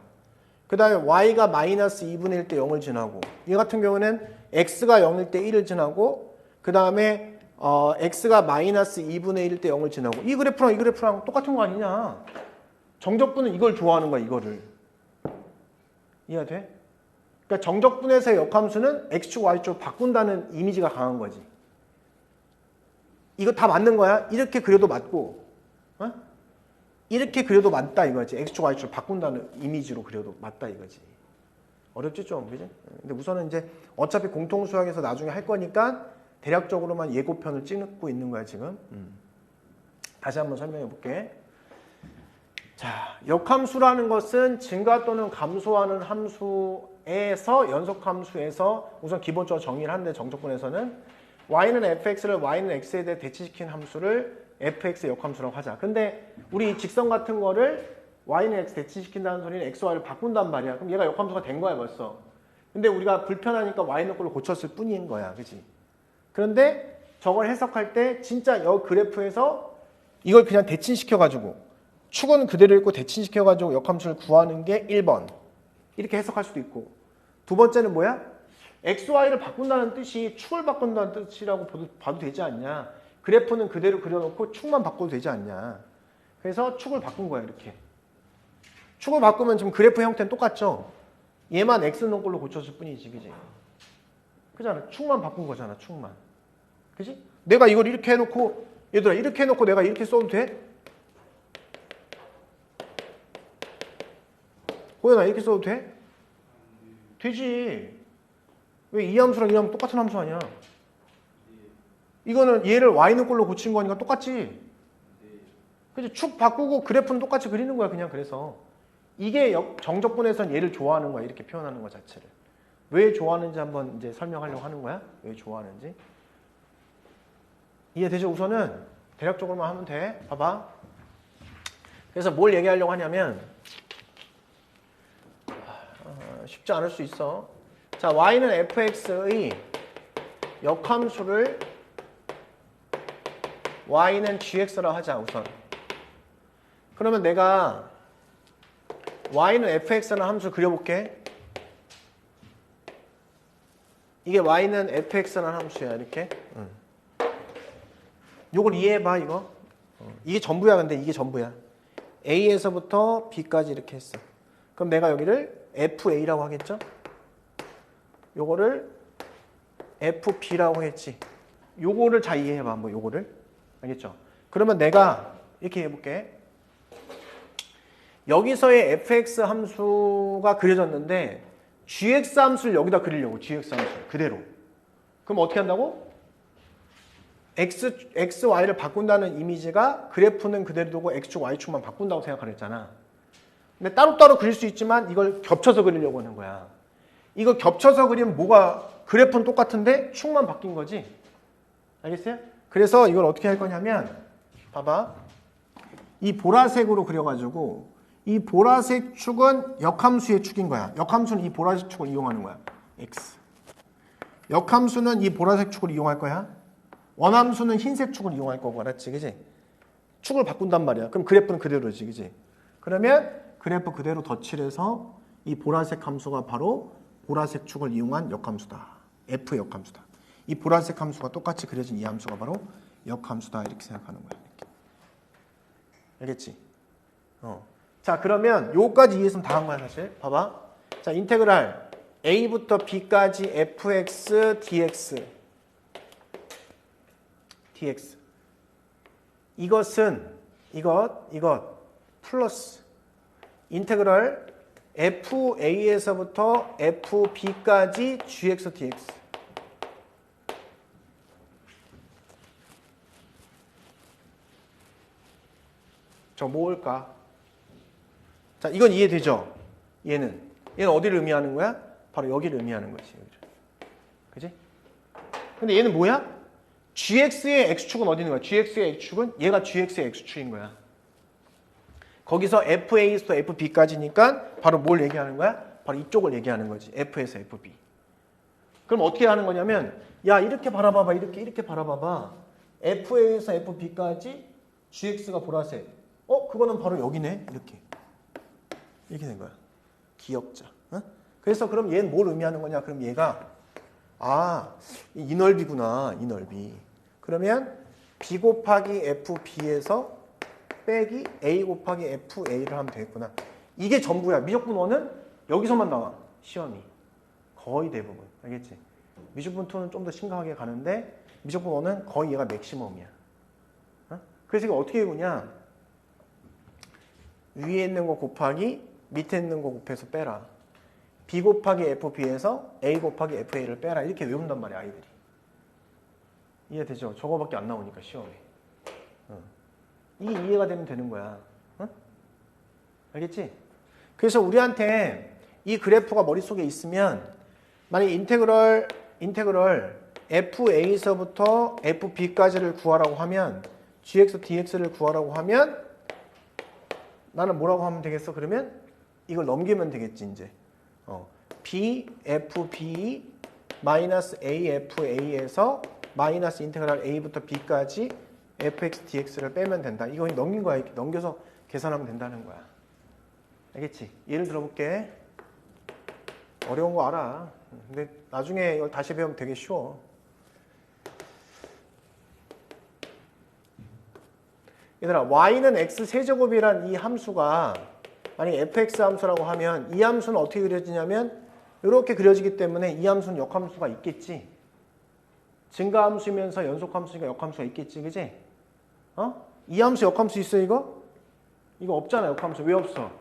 그 다음에 y가 마이너스 2분의 1 때 0을 지나고, 이 같은 경우는 x가 0일 때 1을 지나고, 그 다음에 x가 마이너스 2분의 1 때 0을 지나고, 이 그래프랑 똑같은 거 아니냐? 정적분은 이걸 좋아하는 거야, 이거를. 이해돼? 그러니까 정적분에서의 역함수는 x축, y축 바꾼다는 이미지가 강한 거지. 이거 다 맞는 거야? 이렇게 그려도 맞고, 어? 이렇게 그려도 맞다 이거지. X축, Y축 바꾼다는 이미지로 그려도 맞다 이거지. 어렵지 좀, 그지? 근데 우선은 이제 어차피 공통수학에서 나중에 할 거니까 대략적으로만 예고편을 찍고 있는 거야 지금. 다시 한번 설명해 볼게. 자, 역함수라는 것은 증가 또는 감소하는 함수에서 연속함수에서 우선 기본적으로 정의를 하는데 정적분에서는 y는 fx를 y는 x에 대해 대치시킨 함수를 fx 역함수라고 하자. 근데 우리 직선 같은 거를 y는 x 대치시킨다는 소리는 x, y를 바꾼단 말이야. 그럼 얘가 역함수가 된 거야 벌써. 근데 우리가 불편하니까 y는 걸로 고쳤을 뿐인 거야. 그치? 그런데 저걸 해석할 때 진짜 여 그래프에서 이걸 그냥 대칭시켜가지고 축은 그대로 있고 대칭시켜가지고 역함수를 구하는 게 1번. 이렇게 해석할 수도 있고. 두 번째는 뭐야? x, y를 바꾼다는 뜻이 축을 바꾼다는 뜻이라고 봐도 되지 않냐. 그래프는 그대로 그려놓고 축만 바꿔도 되지 않냐. 그래서 축을 바꾼 거야 이렇게. 축을 바꾸면 지금 그래프 형태는 똑같죠. 얘만 x는 걸로 고쳤을 뿐이지, 그지? 그잖아. 축만 바꾼 거잖아, 축만. 그지? 내가 이걸 이렇게 해놓고 얘들아 이렇게 해놓고 내가 이렇게 써도 돼? 호연아 이렇게 써도 돼? 되지. 왜 이 함수랑 이 함수 똑같은 함수 아니야? 이거는 얘를 y는 꼴로 고친 거니까 똑같지? 그치? 축 바꾸고 그래프는 똑같이 그리는 거야 그냥. 그래서 이게 정적분에서는 얘를 좋아하는 거야. 이렇게 표현하는 거 자체를. 왜 좋아하는지 한번 이제 설명하려고 하는 거야. 왜 좋아하는지. 이해되죠? 우선은 대략적으로만 하면 돼. 봐봐. 그래서 뭘 얘기하려고 하냐면 쉽지 않을 수 있어. 자, y는 fx의 역함수를 y는 gx라 하자 우선. 그러면 내가 y는 fx라는 함수 그려볼게. 이게 y는 fx라는 함수야 이렇게. 요걸 이해해봐 이거. 이게 전부야. 근데 이게 전부야. a에서부터 b까지 이렇게 했어. 그럼 내가 여기를 fa라고 하겠죠? 요거를 fb라고 했지. 요거를 잘 이해해봐. 뭐 요거를. 알겠죠? 그러면 내가 이렇게 해볼게. 여기서의 fx 함수가 그려졌는데 gx 함수를 여기다 그리려고. gx 함수 그대로. 그럼 어떻게 한다고? x, y를 바꾼다는 이미지가 그래프는 그대로 두고 x축, y축만 바꾼다고 생각을 했잖아. 근데 따로따로 그릴 수 있지만 이걸 겹쳐서 그리려고 하는 거야. 이거 겹쳐서 그리면 뭐가 그래프는 똑같은데 축만 바뀐 거지. 알겠어요? 그래서 이걸 어떻게 할 거냐면 봐봐. 이 보라색으로 그려가지고 이 보라색 축은 역함수의 축인 거야. 역함수는 이 보라색 축을 이용하는 거야. x. 역함수는 이 보라색 축을 이용할 거야. 원함수는 흰색 축을 이용할 거고, 알았지? 그지? 축을 바꾼단 말이야. 그럼 그래프는 그대로지, 그지? 그러면 그래프 그대로 덧칠해서 이 보라색 함수가 바로 보라색 축을 이용한 역함수다. F 역함수다. 이 보라색 함수가 똑같이 그려진 이 함수가 바로 역함수다. 이렇게 생각하는 거야. 이렇게. 알겠지? 자, 그러면 요까지 이해했으면 다 한 거야, 사실. 봐봐. 자, 인테그랄 a부터 b까지 fx dx. dx. 이것은 이것 플러스 인테그럴 fa에서부터 fb까지 gx dx. 저 뭘까? 자, 이건 이해되죠? 얘는 어디를 의미하는 거야? 바로 여기를 의미하는 거지. 그지? 근데 얘는 뭐야? gx의 x축은 어디 있는 거야? gx의 x축은 얘가 gx의 x축인 거야. 거기서 fa에서 fb까지니까 바로 뭘 얘기하는 거야? 바로 이쪽을 얘기하는 거지. f에서 fb. 그럼 어떻게 하는 거냐면 야, 이렇게 바라봐봐. 이렇게 바라봐봐. fa에서 fb까지 gx가 보라색. 그거는 바로 여기네. 이렇게 된 거야. 기역자. 그래서 그럼 얘는 뭘 의미하는 거냐? 그럼 얘가 이 넓이구나. 이 넓이. 그러면 b 곱하기 fb에서 빼기 a 곱하기 fa를 하면 되겠구나. 이게 전부야. 미적분 1은 여기서만 나와. 시험이. 거의 대부분. 알겠지? 미적분 2는 좀 더 심각하게 가는데 미적분 1은 거의 얘가 맥시멈이야. 그래서 이거 어떻게 해보냐? 위에 있는 거 곱하기 밑에 있는 거 곱해서 빼라. b 곱하기 fb에서 a 곱하기 fa를 빼라. 이렇게 외운단 말이야, 아이들이. 이해되죠? 저거밖에 안 나오니까 시험에. 이게 이해가 되면 되는 거야. 알겠지? 그래서 우리한테 이 그래프가 머릿속에 있으면 만약에 인테그럴 fa에서부터 fb까지를 구하라고 하면 gx dx를 구하라고 하면 나는 뭐라고 하면 되겠어? 그러면 이걸 넘기면 되겠지, 이제. b fb 마이너스 a f a에서 마이너스 인테그랄 a부터 b까지 fx dx를 빼면 된다. 이거 넘긴 거야. 이렇게 넘겨서 계산하면 된다는 거야. 알겠지? 예를 들어볼게. 어려운 거 알아. 근데 나중에 이걸 다시 배우면 되게 쉬워. 얘들아, y는 x세제곱이란 이 함수가 만약에 fx 함수라고 하면 이 함수는 어떻게 그려지냐면 이렇게 그려지기 때문에 이 함수는 역함수가 있겠지. 증가함수면서 연속함수니까 역함수가 있겠지. 그지? 이 함수 역함수 있어, 이거? 이거 없잖아, 역함수. 왜 없어?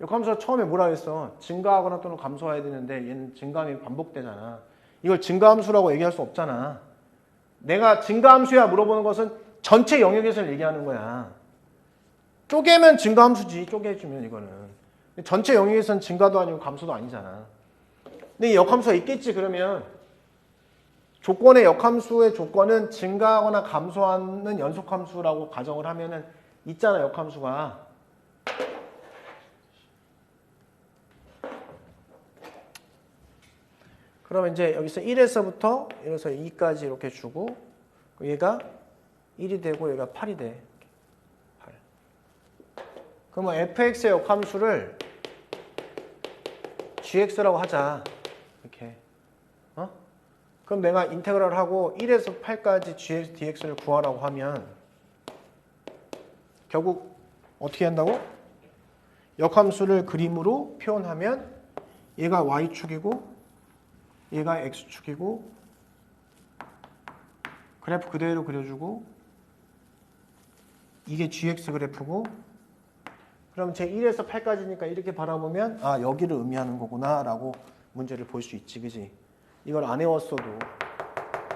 역함수가 처음에 뭐라 그랬어? 증가하거나 또는 감소해야 되는데 얘는 증가함이 반복되잖아. 이걸 증가함수라고 얘기할 수 없잖아. 내가 증가함수야 물어보는 것은 전체 영역에서 얘기하는 거야. 쪼개면 증가함수지. 쪼개주면 이거는. 전체 영역에서는 증가도 아니고 감소도 아니잖아. 근데 이 역함수가 있겠지. 그러면 조건의 역함수의 조건은 증가하거나 감소하는 연속함수라고 가정을 하면은 있잖아, 역함수가. 그러면 이제 여기서 1에서부터 2까지 이렇게 주고 얘가 1이 되고 얘가 8이 돼. 8. 그러면 fx의 역함수를 gx라고 하자. 이렇게. 그럼 내가 인테그랄 하고 1에서 8까지 gx, dx를 구하라고 하면 결국 어떻게 한다고? 역함수를 그림으로 표현하면 얘가 y축이고 얘가 x축이고 그래프 그대로 그려주고 이게 gx 그래프고 그럼 제 1에서 8까지니까 이렇게 바라보면 여기를 의미하는 거구나 라고 문제를 볼 수 있지. 그지? 이걸 안 외웠어도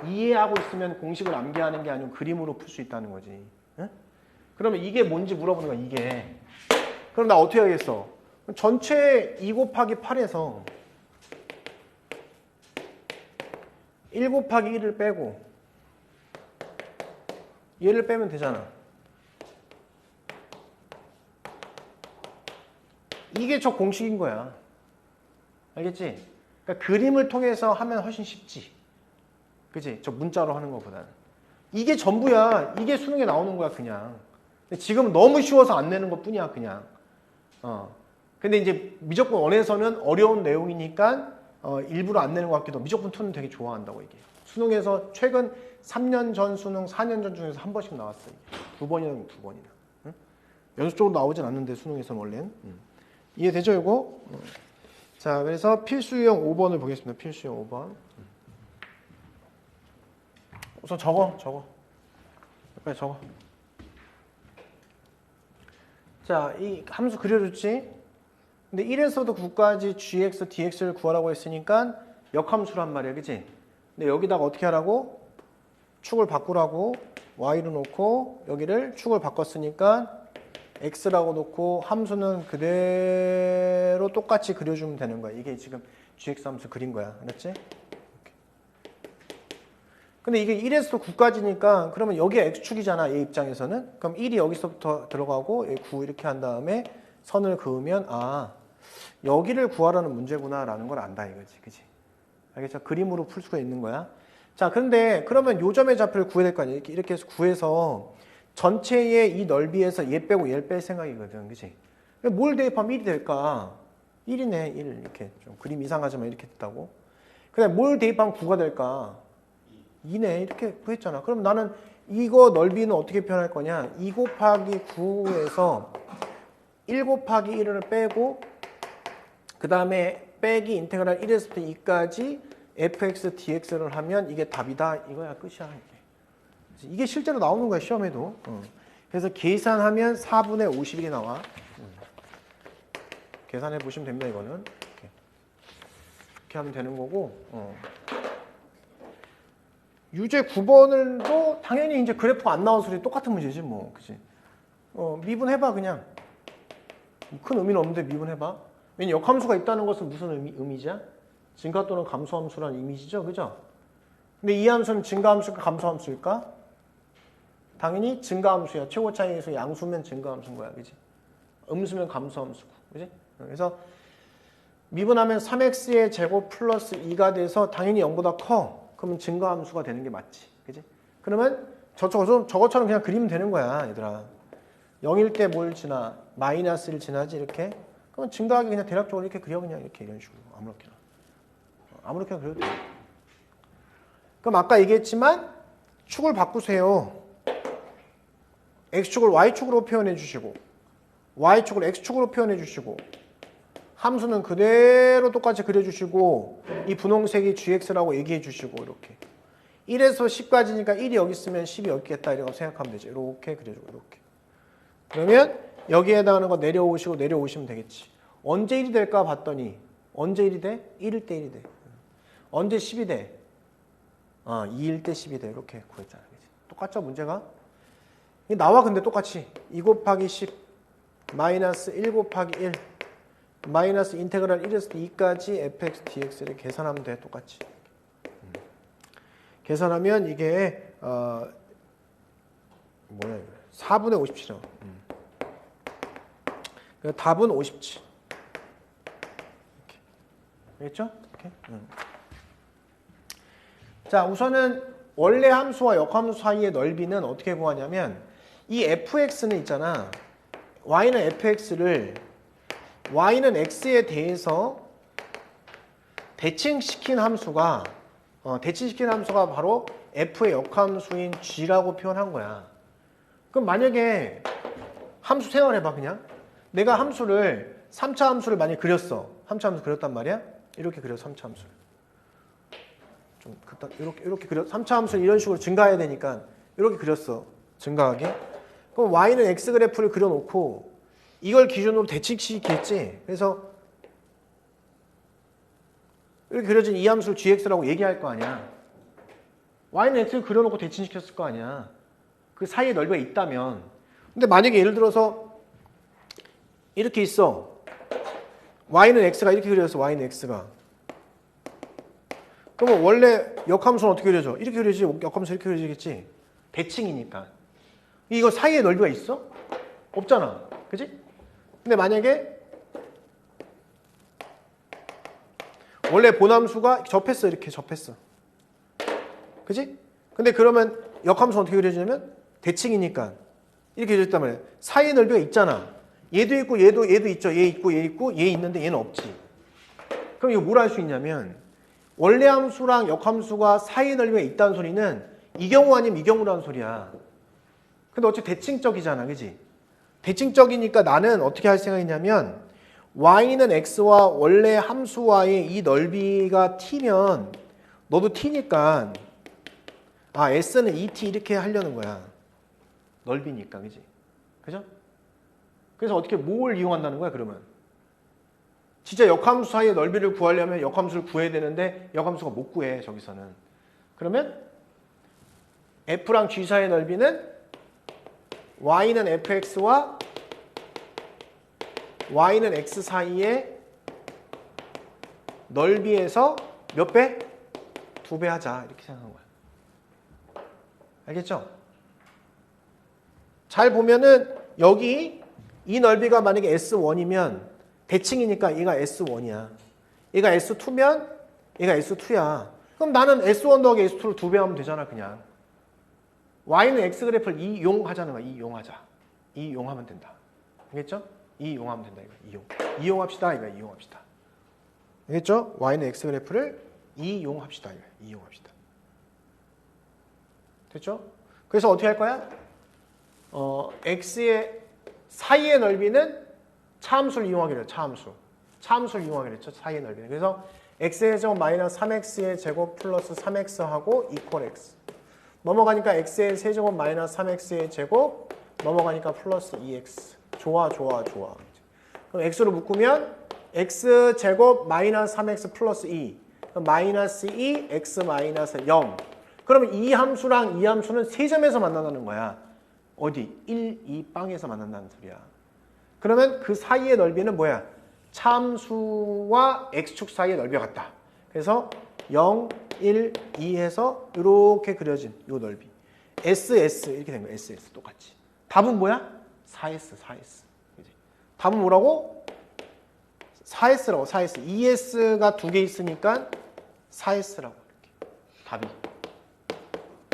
이해하고 있으면 공식을 암기하는 게 아니고 그림으로 풀 수 있다는 거지. 응? 그러면 이게 뭔지 물어보는 거야, 이게. 그럼 나 어떻게 하겠어? 전체 2 곱하기 8에서 1 곱하기 1을 빼고 얘를 빼면 되잖아. 이게 저 공식인 거야. 알겠지? 그러니까 그림을 통해서 하면 훨씬 쉽지. 그치? 저 문자로 하는 것보다는. 이게 전부야. 이게 수능에 나오는 거야, 그냥. 근데 지금 너무 쉬워서 안 내는 것 뿐이야, 그냥. 근데 이제 미적분 1에서는 어려운 내용이니까 일부러 안 내는 것 같기도 하고, 미적분 2는 되게 좋아한다고 이게. 수능에서 최근 3년 전 수능, 4년 전 중에서 한 번씩 나왔어. 이게. 2번이나 2번이나. 응? 연속적으로 나오진 않는데, 수능에서는 원래는. 이해되죠, 이거? 자, 그래서 필수 유형 5번을 보겠습니다. 필수 유형 5번. 우선 적어. 빨리 적어. 자, 이 함수 그려줬지? 근데 1에서도 9까지 gx, dx를 구하라고 했으니까 역함수란 말이야, 그치? 근데 여기다가 어떻게 하라고? 축을 바꾸라고 y로 놓고 여기를 축을 바꿨으니까 x라고 놓고 함수는 그대로 똑같이 그려주면 되는 거야. 이게 지금 gx 함수 그린 거야. 알았지? 근데 이게 1에서 9까지니까 그러면 여기가 x축이잖아. 얘 입장에서는. 그럼 1이 여기서부터 들어가고 9 이렇게 한 다음에 선을 그으면 여기를 구하라는 문제구나 라는 걸 안다 이거지. 그치? 알겠죠? 그림으로 풀 수가 있는 거야. 자, 그런데 그러면 요점의 좌표를 구해야 될 거 아니야. 이렇게 해서 구해서 전체의 이 넓이에서 얘 빼고 얘를 뺄 생각이거든. 그치? 뭘 대입하면 1이 될까? 1이네. 1 이렇게 좀 그림 이상하지만 이렇게 됐다고. 그다음에 뭘 대입하면 9가 될까? 2네. 이렇게 구했잖아. 그럼 나는 이거 넓이는 어떻게 표현할 거냐? 2 곱하기 9에서 1 곱하기 1을 빼고 그 다음에 빼기 인테그랄 1에서부터 2까지 fx dx를 하면 이게 답이다. 이거야 끝이야. 이게 실제로 나오는 거야 시험에도. 그래서 계산하면 4분의 51이 나와. 계산해 보시면 됩니다. 이거는 이렇게 하면 되는 거고. 유제 9번을도 당연히 이제 그래프가 안 나온 소리 똑같은 문제지 뭐. 그치? 미분해봐 그냥. 큰 의미는 없는데 미분해봐. 왜냐 역함수가 있다는 것은 무슨 의미죠? 증가 또는 감소함수라는 이미지죠. 그죠? 근데 이 함수는 증가함수일까 감소함수일까? 당연히 증가함수야. 최고 차이에서 양수면 증가함수인 거야. 그지? 음수면 감소함수고. 그지? 그래서 미분하면 3x의 제곱 플러스 2가 돼서 당연히 0보다 커. 그러면 증가함수가 되는 게 맞지. 그지? 그러면 저것처럼 그냥 그리면 되는 거야. 얘들아. 0일 때 뭘 지나? 마이너스를 지나지 이렇게. 그럼 증가하기 그냥 대략적으로 이렇게 그려 그냥 이렇게 이런 식으로 아무렇게나 그려도 돼. 그럼 아까 얘기했지만 축을 바꾸세요. x축을 y축으로 표현해 주시고 y축을 x축으로 표현해 주시고 함수는 그대로 똑같이 그려주시고 이 분홍색이 gx라고 얘기해 주시고 이렇게 1에서 10까지니까 1이 여기 있으면 10이 여기 있겠다 이라고 생각하면 되죠. 이렇게 그려주고 이렇게. 그러면 여기에 해당하는 거 내려오시면 되겠지. 언제 1이 될까 봤더니 언제 1이 돼? 1일 때 1이 돼. 언제 10이 돼? 2일 때 10이 돼. 이렇게 구했잖아. 그치? 똑같죠 문제가? 나와 근데 똑같이 2 곱하기 10 마이너스 1 곱하기 1 마이너스 인테그랄 1에서 2까지 fx dx를 계산하면 돼. 똑같이. 계산하면 이게 4분의 57이요. 답은 57. 이렇게. 알겠죠? 이렇게. 자, 우선은 원래 함수와 역함수 사이의 넓이는 어떻게 구하냐면 이 fx는 있잖아. y는 fx를 y는 x에 대해서 대칭시킨 함수가 바로 f의 역함수인 g라고 표현한 거야. 그럼 만약에 함수 생활해봐 그냥. 내가 함수를 3차 함수를 많이 그렸어. 3차 함수 그렸단 말이야. 이렇게 그려 3차 함수를. 좀 이렇게 그려. 3차 함수를 이런 식으로 증가해야 되니까 이렇게 그렸어. 증가하게. 그럼 y는 x 그래프를 그려놓고 이걸 기준으로 대칭시키겠지. 그래서 이렇게 그려진 이 함수를 gx라고 얘기할 거 아니야. y는 x를 그려놓고 대칭시켰을 거 아니야. 그 사이에 넓이가 있다면. 근데 만약에 예를 들어서 이렇게 있어. y는 x가 이렇게 그려졌어. y는 x가. 그러면 원래 역함수는 어떻게 그려져? 이렇게 그려지지. 역함수 이렇게 그려지겠지. 대칭이니까. 이거 사이에 넓이가 있어? 없잖아. 그지? 근데 만약에 원래 본함수가 접했어. 이렇게 접했어. 그지? 근데 그러면 역함수는 어떻게 그려지냐면 대칭이니까 이렇게 그려졌단 말이야. 사이에 넓이가 있잖아. 얘도 있고 얘도 있죠. 얘 있고 얘 있고 얘 있는데 얘는 없지. 그럼 이거 뭘 할 수 있냐면 원래 함수랑 역함수가 사이에 넓이가 있다는 소리는 이 경우 아니면 이 경우라는 소리야. 근데 어차피 대칭적이잖아. 그지? 대칭적이니까 나는 어떻게 할 생각이냐면 y는 x와 원래 함수와의 이 넓이가 t면 너도 t니까 s는 2t 이렇게 하려는 거야. 넓이니까. 그지? 그죠? 그래서 어떻게 뭘 이용한다는 거야 그러면? 진짜 역함수 사이의 넓이를 구하려면 역함수를 구해야 되는데 역함수가 못 구해 저기서는. 그러면 f랑 g 사이의 넓이는 y는 fx와 y는 x 사이의 넓이에서 몇 배? 2배 하자 이렇게 생각한 거야. 알겠죠? 잘 보면은 여기 이 넓이가 만약에 S1이면 대칭이니까 얘가 S1이야. 얘가 S2면 얘가 S2야. 그럼 나는 S1 더하기 S2를 2배 하면 되잖아 그냥. y는 x 그래프를 이용하자는 거야. 이용하면 된다. 알겠죠? 이용하면 된다. 이거 이용합시다. 이거 이용합시다. 알겠죠? y는 x 그래프를 이용합시다. 이거 이용합시다. 됐죠? 그래서 어떻게 할 거야? x의 사이의 넓이는 차함수를 이용하기로 했죠. 차함수를 이용하기로 했죠. 사이의 넓이는. 그래서 x의 제곱 마이너스 3x의 제곱 플러스 3x하고 이퀄 x. 넘어가니까 x의 세제곱 마이너스 3x의 제곱 넘어가니까 플러스 2x. 좋아. 그럼 x로 묶으면 x 제곱 마이너스 3x 플러스 2. 그럼 마이너스 2 x 마이너스 0. 그러면 이 함수랑 이 함수는 세 점에서 만난다는 거야. 어디? 1, 2 빵에서 만난다는 소리야. 그러면 그 사이의 넓이는 뭐야? 차함수와 x축 사이의 넓이가 같다. 그래서 0, 1, 2 해서 이렇게 그려진 이 넓이. SS 이렇게 된 거야. SS 똑같이. 답은 뭐야? 4S. 그치? 답은 뭐라고? 4S라고. 4S. 2S가 두 개 있으니까 4S라고. 이렇게. 답이.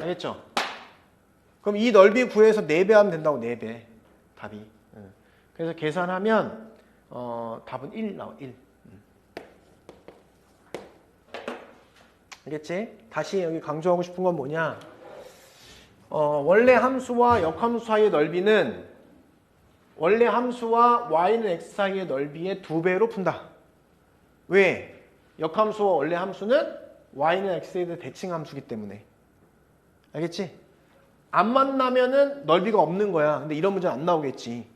알겠죠? 그럼 이 넓이 구해서 4배 하면 된다고. 4배. 답이. 그래서 계산하면 답은 1 나와. 1. 알겠지? 다시 여기 강조하고 싶은 건 뭐냐? 원래 함수와 역함수 사이의 넓이는 원래 함수와 y는 x 사이의 넓이의 2배로 푼다. 왜? 역함수와 원래 함수는 y는 x에 대해 대칭 함수기 때문에. 알겠지? 안 만나면은 넓이가 없는 거야. 근데 이런 문제는 안 나오겠지.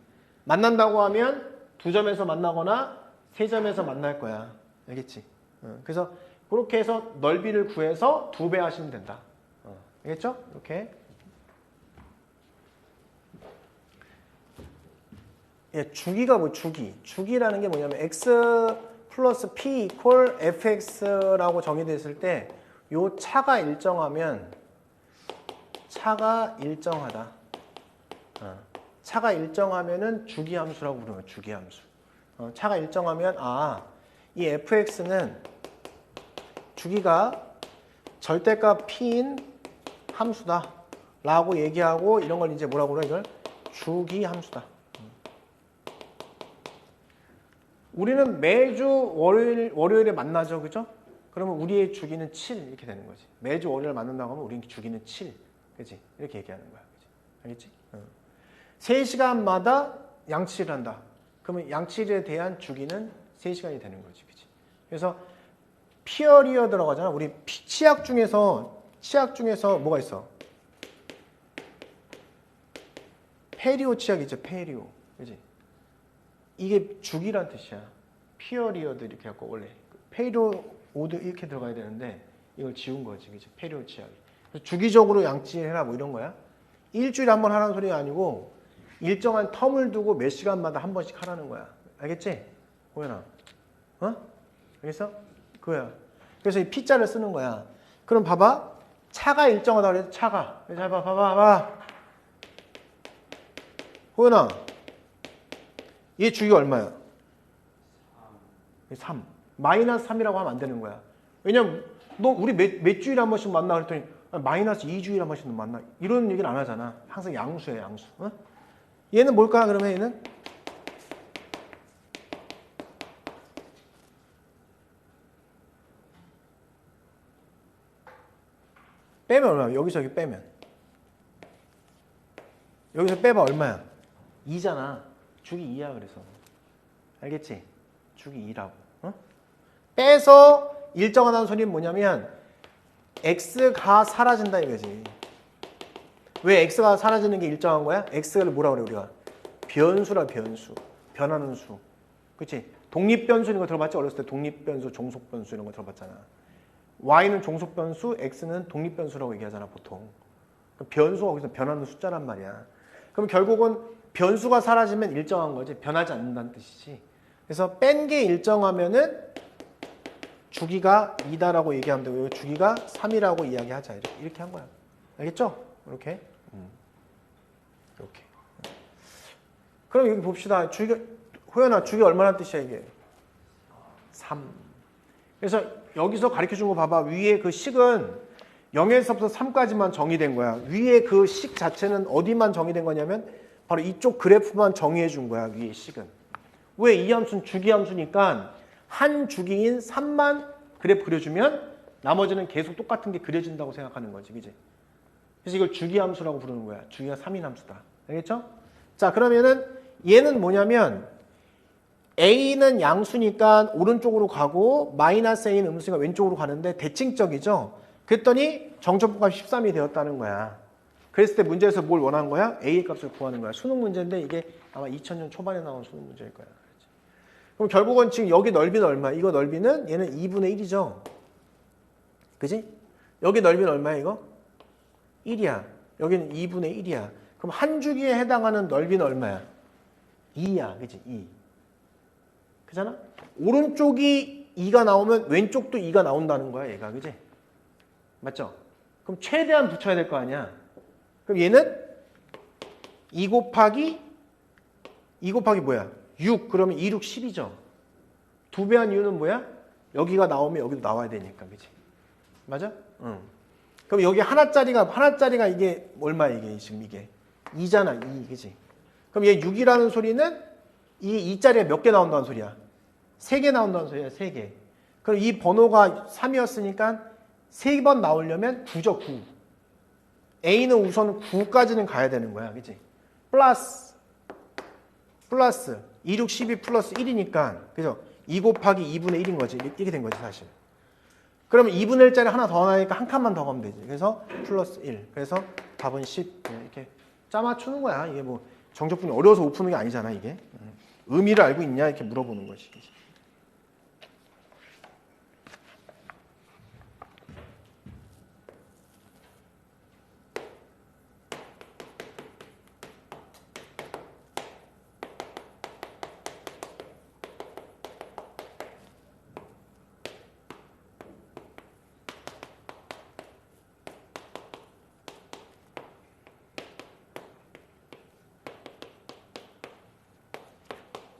만난다고 하면 2점에서 만나거나 3점에서 만날 거야. 알겠지? 그래서 그렇게 해서 넓이를 구해서 2배 하시면 된다. 알겠죠? 이렇게. 예, 주기가 뭐 주기라는 게 뭐냐면 x 플러스 p 이퀄 fx라고 정의됐을 때 요 차가 일정하면 차가 일정하다. 차가 일정하면은 주기함수라고 부르는 거예요. 주기함수. 차가 일정하면 이 fx는 주기가 절대값 p인 함수다 라고 얘기하고 이런 걸 이제 뭐라고 그래? 이걸 주기함수다. 우리는 매주 월요일에 만나죠. 그죠? 그러면 우리의 주기는 7 이렇게 되는 거지. 매주 월요일 만난다고 하면 우리 주기는 7. 그치? 이렇게 얘기하는 거야. 그치? 알겠지? 3시간마다 양치를 한다. 그러면 양치에 대한 주기는 3시간이 되는 거지. 그치? 그래서 피어리어 들어가잖아. 우리 치약 중에서 뭐가 있어? 페리오 치약 있죠. 페리오. 그치? 이게 주기란 뜻이야. 피어리어드 이렇게 갖고 원래 페리오드 이렇게 들어가야 되는데 이걸 지운 거지. 그치? 페리오 치약이. 주기적으로 양치해라 뭐 이런 거야. 일주일에 한 번 하라는 소리가 아니고 일정한 텀을 두고 몇 시간마다 한 번씩 하라는 거야. 알겠지? 호연아. 어? 알겠어? 그거야. 그래서 이 P자를 쓰는 거야. 그럼 봐봐. 차가 일정하다 그래서 차가. 잘 봐봐. 호연아. 얘 주기가 얼마야? 3. 마이너스 3이라고 하면 안 되는 거야. 왜냐면 너 우리 몇 주일에 한 번씩 만나 그랬더니 마이너스 2주일에 한 번씩 만나. 이런 얘기를 안 하잖아. 항상 양수야, 양수. 어? 얘는 뭘까? 그러면 얘는? 빼면 얼마야? 여기서 여기 빼면. 여기서 빼봐 얼마야? 2잖아. 주기 2야 그래서. 알겠지? 주기 2라고. 어? 빼서 일정하다는 소리는 뭐냐면 x가 사라진다 이거지. 왜 x가 사라지는 게 일정한 거야? x를 뭐라 그래 우리가? 변수라 변수. 변하는 수. 그치? 독립변수 이런 거 들어봤지? 어렸을 때 독립변수, 종속변수 이런 거 들어봤잖아. y는 종속변수, x는 독립변수라고 얘기하잖아 보통. 변수가 거기서 변하는 숫자란 말이야. 그럼 결국은 변수가 사라지면 일정한 거지. 변하지 않는다는 뜻이지. 그래서 뺀 게 일정하면은 주기가 2다라고 얘기하면 되고 여기 주기가 3이라고 이야기하자. 이렇게 한 거야. 알겠죠? 이렇게. 이렇게. 그럼 여기 봅시다. 주기가 호연아 주기 얼마나 뜻이야 이게? 3. 그래서 여기서 가르쳐준 거 봐봐. 위에 그 식은 0에서부터 3까지만 정의된 거야. 위에 그 식 자체는 어디만 정의된 거냐면 바로 이쪽 그래프만 정의해 준 거야. 위에 식은. 왜 이 함수는 주기 함수니까 한 주기인 3만 그래프 그려주면 나머지는 계속 똑같은 게 그려진다고 생각하는 거지. 그지? 그래서 이걸 주기 함수라고 부르는 거야. 주기가 3인 함수다. 알겠죠? 자, 그러면은 얘는 뭐냐면 A는 양수니까 오른쪽으로 가고 마이너스 A는 음수니까 왼쪽으로 가는데 대칭적이죠? 그랬더니 정적분값 13이 되었다는 거야. 그랬을 때 문제에서 뭘 원한 거야? A의 값을 구하는 거야. 수능 문제인데 이게 아마 2000년 초반에 나온 수능 문제일 거야. 그럼 결국은 지금 여기 넓이는 얼마야? 이거 넓이는 얘는 2분의 1이죠? 그지? 여기 넓이는 얼마야 이거? 1이야. 여기는 2분의 1이야. 그럼 한 주기에 해당하는 넓이는 얼마야? 2야. 그지? 2. 그잖아? 오른쪽이 2가 나오면 왼쪽도 2가 나온다는 거야, 얘가. 그지? 맞죠? 그럼 최대한 붙여야 될 거 아니야? 그럼 얘는 2 곱하기 뭐야? 6. 그러면 2, 6, 10이죠? 2배 한 이유는 뭐야? 여기가 나오면 여기도 나와야 되니까. 그지? 맞아? 응. 그럼 여기 하나짜리가 이게 얼마야, 이게 지금 이게? 2잖아, 2. 그지? 그럼 얘 6이라는 소리는 이 2짜리가 몇 개 나온다는 소리야? 3개 나온다는 소리야, 3개. 그럼 이 번호가 3이었으니까 3번 나오려면 9죠, 9. A는 우선 9까지는 가야 되는 거야, 그치? 플러스 2, 6, 12 플러스 1이니까, 그죠? 2 곱하기 2분의 1인 거지. 이렇게 된 거지, 사실. 그러면 2분의 1짜리 하나 더 나니까 한 칸만 더 가면 되지. 그래서 플러스 1. 그래서 답은 10. 이렇게 짜맞추는 거야. 이게 뭐 정적분이 어려워서 못 푸는 게 아니잖아, 이게. 의미를 알고 있냐? 이렇게 물어보는 거지.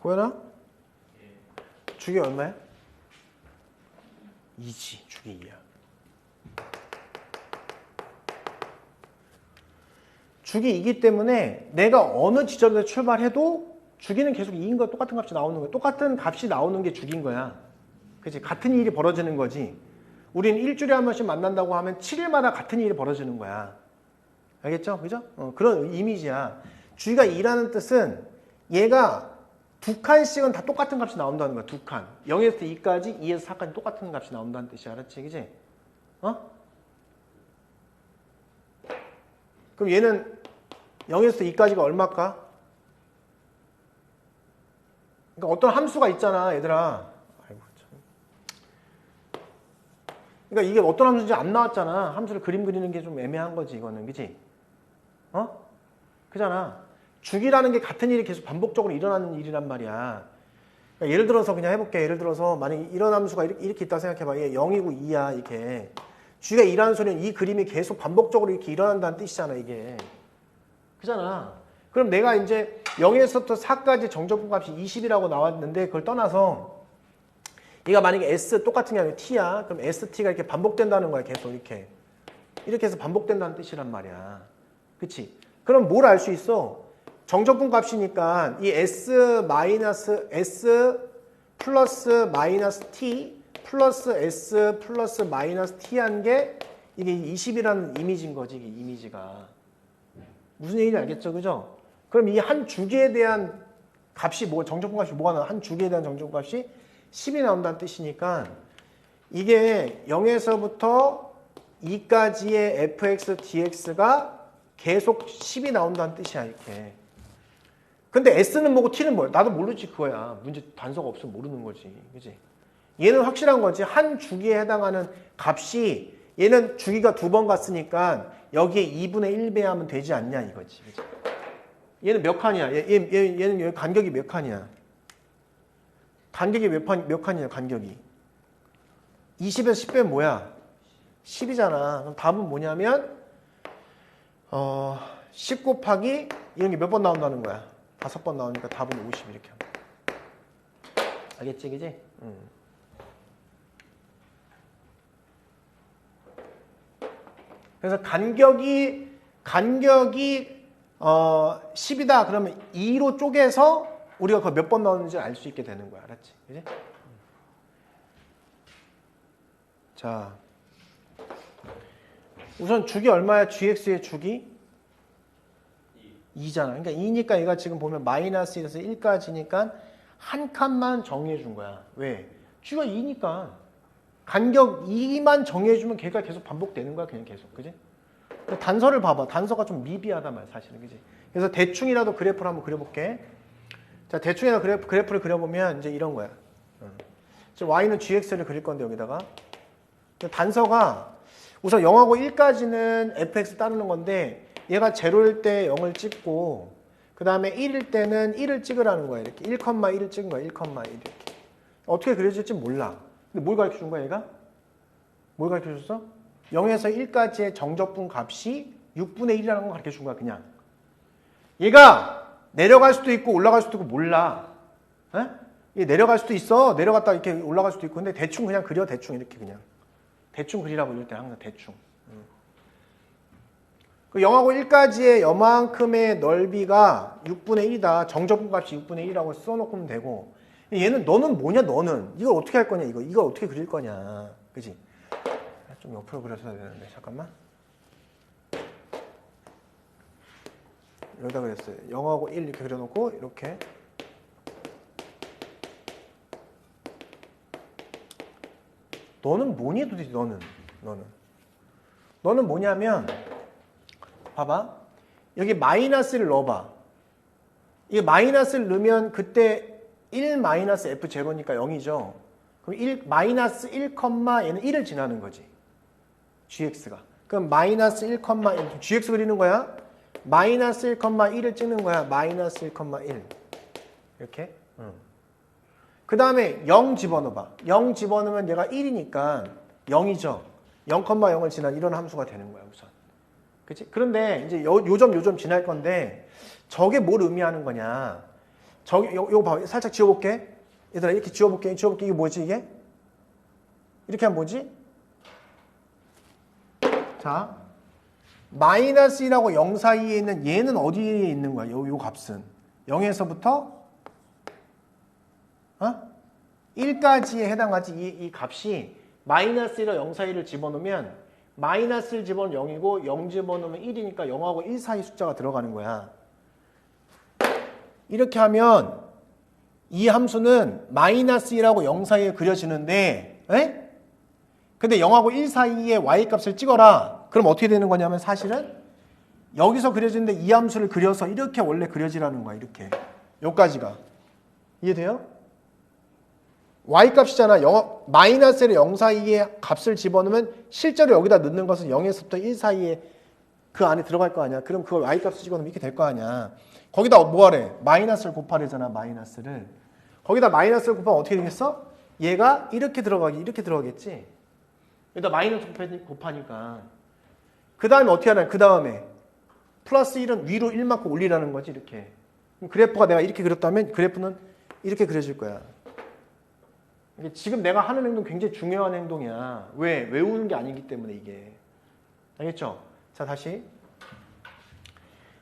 고현아? 주기 얼마야? 2지. 주기 2야. 주기 2기 때문에 내가 어느 지점에서 출발해도 주기는 계속 2인 거야. 똑같은 값이 나오는 거야. 똑같은 값이 나오는 게 주기인 거야. 그치? 같은 일이 벌어지는 거지. 우리는 일주일에 한 번씩 만난다고 하면 7일마다 같은 일이 벌어지는 거야. 알겠죠? 그죠? 그런 이미지야. 주기가 2라는 뜻은 얘가 2칸씩은 다 똑같은 값이 나온다는 거야. 2칸. 0에서 2까지, 2에서 4까지 똑같은 값이 나온다는 뜻이야. 알았지? 그지? 그럼 얘는 0에서 2까지가 얼마일까? 그러니까 어떤 함수가 있잖아, 얘들아. 아이고, 참. 그러니까 이게 어떤 함수인지 안 나왔잖아. 함수를 그림 그리는 게 좀 애매한 거지 이거는. 그지? 그잖아. 주기라는 게 같은 일이 계속 반복적으로 일어나는 일이란 말이야. 그러니까 예를 들어서 그냥 해볼게. 예를 들어서 만약에 이런 함수가 이렇게 있다 생각해봐. 얘 0이고 2야 이게. 주기가 2라는 소리는 이 그림이 계속 반복적으로 이렇게 일어난다는 뜻이잖아 이게. 그잖아. 그럼 내가 이제 0에서부터 4까지 정적분 값이 20이라고 나왔는데 그걸 떠나서 얘가 만약에 S 똑같은 게 아니라 T야. 그럼 ST가 이렇게 반복된다는 거야 계속 이렇게. 이렇게 해서 반복된다는 뜻이란 말이야. 그치? 그럼 뭘 알 수 있어? 정적분 값이니까 이 S 플러스 마이너스 T 플러스 S 플러스 마이너스 T 한 게 이게 20이라는 이미지인 거지. 이게 이미지가. 무슨 얘기인지 알겠죠? 그죠? 그럼 이 한 주기에 대한 값이 정적분 값이 뭐가 나와? 한 주기에 대한 정적분 값이 10이 나온다는 뜻이니까 이게 0에서부터 2까지의 fx, dx가 계속 10이 나온다는 뜻이야 이렇게. 근데 s는 뭐고 t는 뭐야? 나도 모르지 그거야. 문제 단서가 없으면 모르는 거지. 그지? 얘는 확실한 거지. 한 주기에 해당하는 값이 얘는 주기가 2번 갔으니까 여기에 2분의 1배 하면 되지 않냐 이거지. 그치? 얘는 몇 칸이야? 얘는 여기 간격이 몇 칸이야? 간격이 몇 칸이야 간격이? 20에서 10배는 뭐야? 10이잖아. 그럼 답은 뭐냐면 10 곱하기 이런 게 몇 번 나온다는 거야? 5번 나오니까 답은 50 이렇게 하면. 알겠지 그지? 그래서 간격이 10이다 그러면 2로 쪼개서 우리가 그 몇 번 나오는지 알 수 있게 되는 거야. 알았지? 그지? 자, 우선 주기 얼마야? gx의 주기? 2잖아. 그러니까 2니까 얘가 지금 보면 마이너스 1에서 1까지니까 한 칸만 정의해 준 거야. 왜? 주기가 2니까. 간격 2만 정의해주면 걔가 계속 반복되는 거야. 그냥 계속. 그지? 단서를 봐봐. 단서가 좀 미비하단 말이야. 사실은. 그지? 그래서 대충이라도 그래프를 한번 그려볼게. 자, 대충이라도 그래프를 그려보면 이제 이런 거야. 지금 y는 gx를 그릴 건데 여기다가. 단서가 우선 0하고 1까지는 fx 따르는 건데 얘가 0일 때 0을 찍고 그 다음에 1일 때는 1을 찍으라는 거야. 이렇게 1,1을 찍은 거야. 1,1 이렇게. 어떻게 그려질지 몰라. 근데 뭘 가르쳐 준 거야 얘가? 뭘 가르쳐 줬어? 0에서 1까지의 정적분 값이 6분의 1이라는 걸 가르쳐 준 거야 그냥. 얘가 내려갈 수도 있고 올라갈 수도 있고 몰라. 에? 얘 내려갈 수도 있어. 내려갔다 이렇게 올라갈 수도 있고. 근데 대충 그냥 그려. 대충 이렇게 그냥. 대충 그리라고 이럴 때 항상 대충. 그 0하고 1까지의 요만큼의 넓이가 6분의 1이다. 정적분 값이 6분의 1이라고 써놓으면 되고 얘는 너는 뭐냐 너는. 이걸 어떻게 할 거냐 이거. 이걸 어떻게 그릴 거냐. 그지? 좀 옆으로 그려서야 되는데 잠깐만. 여기다 그렸어요. 0하고 1 이렇게 그려놓고 이렇게. 너는 뭐니 도대체 너는 뭐냐면 봐봐 여기 마이너스를 넣어봐. 이게 마이너스를 넣으면 그때 1 마이너스 f0니까 0이죠. 그럼 1 마이너스 1, 얘는 1을 지나는 거지. gx가. 그럼 마이너스 1, 1 gx 그리는 거야. 마이너스 1, 1을 찍는 거야. 마이너스 1, 1 이렇게. 그 다음에 0 집어넣어봐. 0 집어넣으면 얘가 1이니까 0이죠. 0,0을 지난 이런 함수가 되는 거야 우선. 그치? 그런데 이제 요점 지날 건데 저게 뭘 의미하는 거냐. 요거 봐. 살짝 지워볼게. 얘들아 이렇게 지워볼게. 이게 뭐지 이게? 이렇게 하면 뭐지? 자, 마이너스 1하고 0 사이에 있는 얘는 어디에 있는 거야? 요 값은. 0에서부터 1까지에 해당하지. 이 값이 마이너스 1과 0 사이를 집어넣으면 마이너스 1 집어넣으면 0이고 0 집어넣으면 1이니까 0하고 1 사이 숫자가 들어가는 거야. 이렇게 하면 이 함수는 마이너스 1하고 0 사이에 그려지는데 근데 0하고 1 사이에 y값을 찍어라. 그럼 어떻게 되는 거냐면 사실은 여기서 그려지는데 이 함수를 그려서 이렇게 원래 그려지라는 거야. 이렇게. 여기까지가. 이해돼요? y값이잖아. 마이너스 1에 0 사이에 값을 집어넣으면 실제로 여기다 넣는 것은 0에서부터 1 사이에 그 안에 들어갈 거 아니야. 그럼 그걸 y값을 집어넣으면 이렇게 될 거 아니야. 거기다 뭐 하래? 마이너스를 곱하래잖아. 마이너스를. 거기다 마이너스를 곱하면 어떻게 되겠어? 얘가 이렇게 들어가겠지. 여기다 마이너스 곱하니까. 그 다음에 어떻게 하냐? 그 다음에 플러스 1은 위로 1만큼 올리라는 거지. 이렇게. 그래프가 내가 이렇게 그렸다면 그래프는 이렇게 그려질 거야. 이게 지금 내가 하는 행동 굉장히 중요한 행동이야. 왜? 외우는 게 아니기 때문에 이게. 알겠죠? 자, 다시.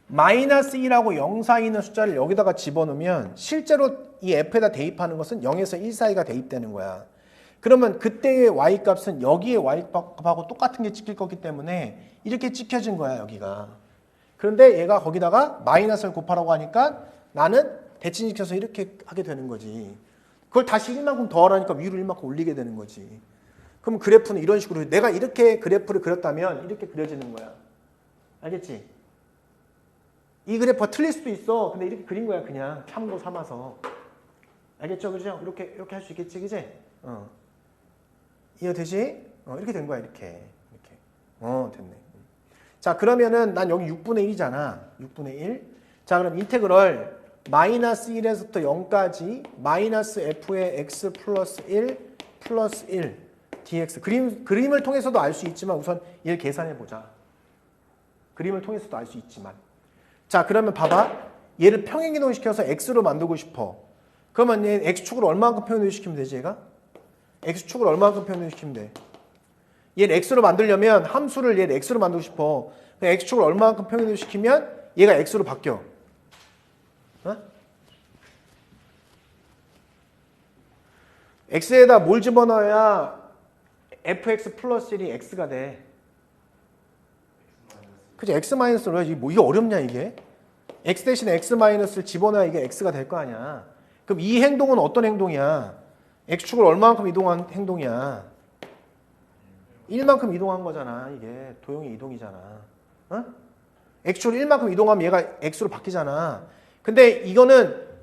마이너스 1하고 0 사이 있는 숫자를 여기다가 집어넣으면 실제로 이 f에다 대입하는 것은 0에서 1 사이가 대입되는 거야. 그러면 그때의 y값은 여기에 y값하고 똑같은 게 찍힐 거기 때문에 이렇게 찍혀진 거야, 여기가. 그런데 얘가 거기다가 마이너스를 곱하라고 하니까 나는 대칭시켜서 이렇게 하게 되는 거지. 그걸 다시 1만큼 더하라니까 위로 1만큼 올리게 되는 거지. 그럼 그래프는 이런 식으로 내가 이렇게 그래프를 그렸다면 이렇게 그려지는 거야. 알겠지? 이 그래프가 틀릴 수도 있어. 근데 이렇게 그린 거야, 그냥. 참고 삼아서. 알겠죠? 그죠? 이렇게 할 수 있겠지, 그지? 이해되지? 이렇게 된 거야, 이렇게. 됐네. 자, 그러면은 난 여기 6분의 1이잖아. 6분의 1. 자, 그럼 인테그럴 마이너스 1에서부터 0까지 마이너스 f의 x 플러스 1 플러스 1 dx. 그림을 통해서도 알 수 있지만 우선 얘를 계산해 보자. 그림을 통해서도 알 수 있지만. 자, 그러면 봐봐. 얘를 평행이동시켜서 x로 만들고 싶어. 그러면 얘 x축을 얼마만큼 평행이동시키면 되지, 얘가? x축을 얼마만큼 평행이동시키면 돼? 얘를 x로 만들려면 함수를 얘를 x로 만들고 싶어. x축을 얼마만큼 평행이동시키면 얘가 x로 바뀌어. x에다 뭘 집어넣어야 fx 플러스 1이 x가 돼. 그치? x 마이너스로 해야지. 뭐 이게 어렵냐 이게? x 대신에 x 마이너스를 집어넣어야 이게 x가 될 거 아니야. 그럼 이 행동은 어떤 행동이야? x축을 얼마만큼 이동한 행동이야? 1만큼 이동한 거잖아. 이게 도형의 이동이잖아. x축을 1만큼 이동하면 얘가 x로 바뀌잖아. 근데 이거는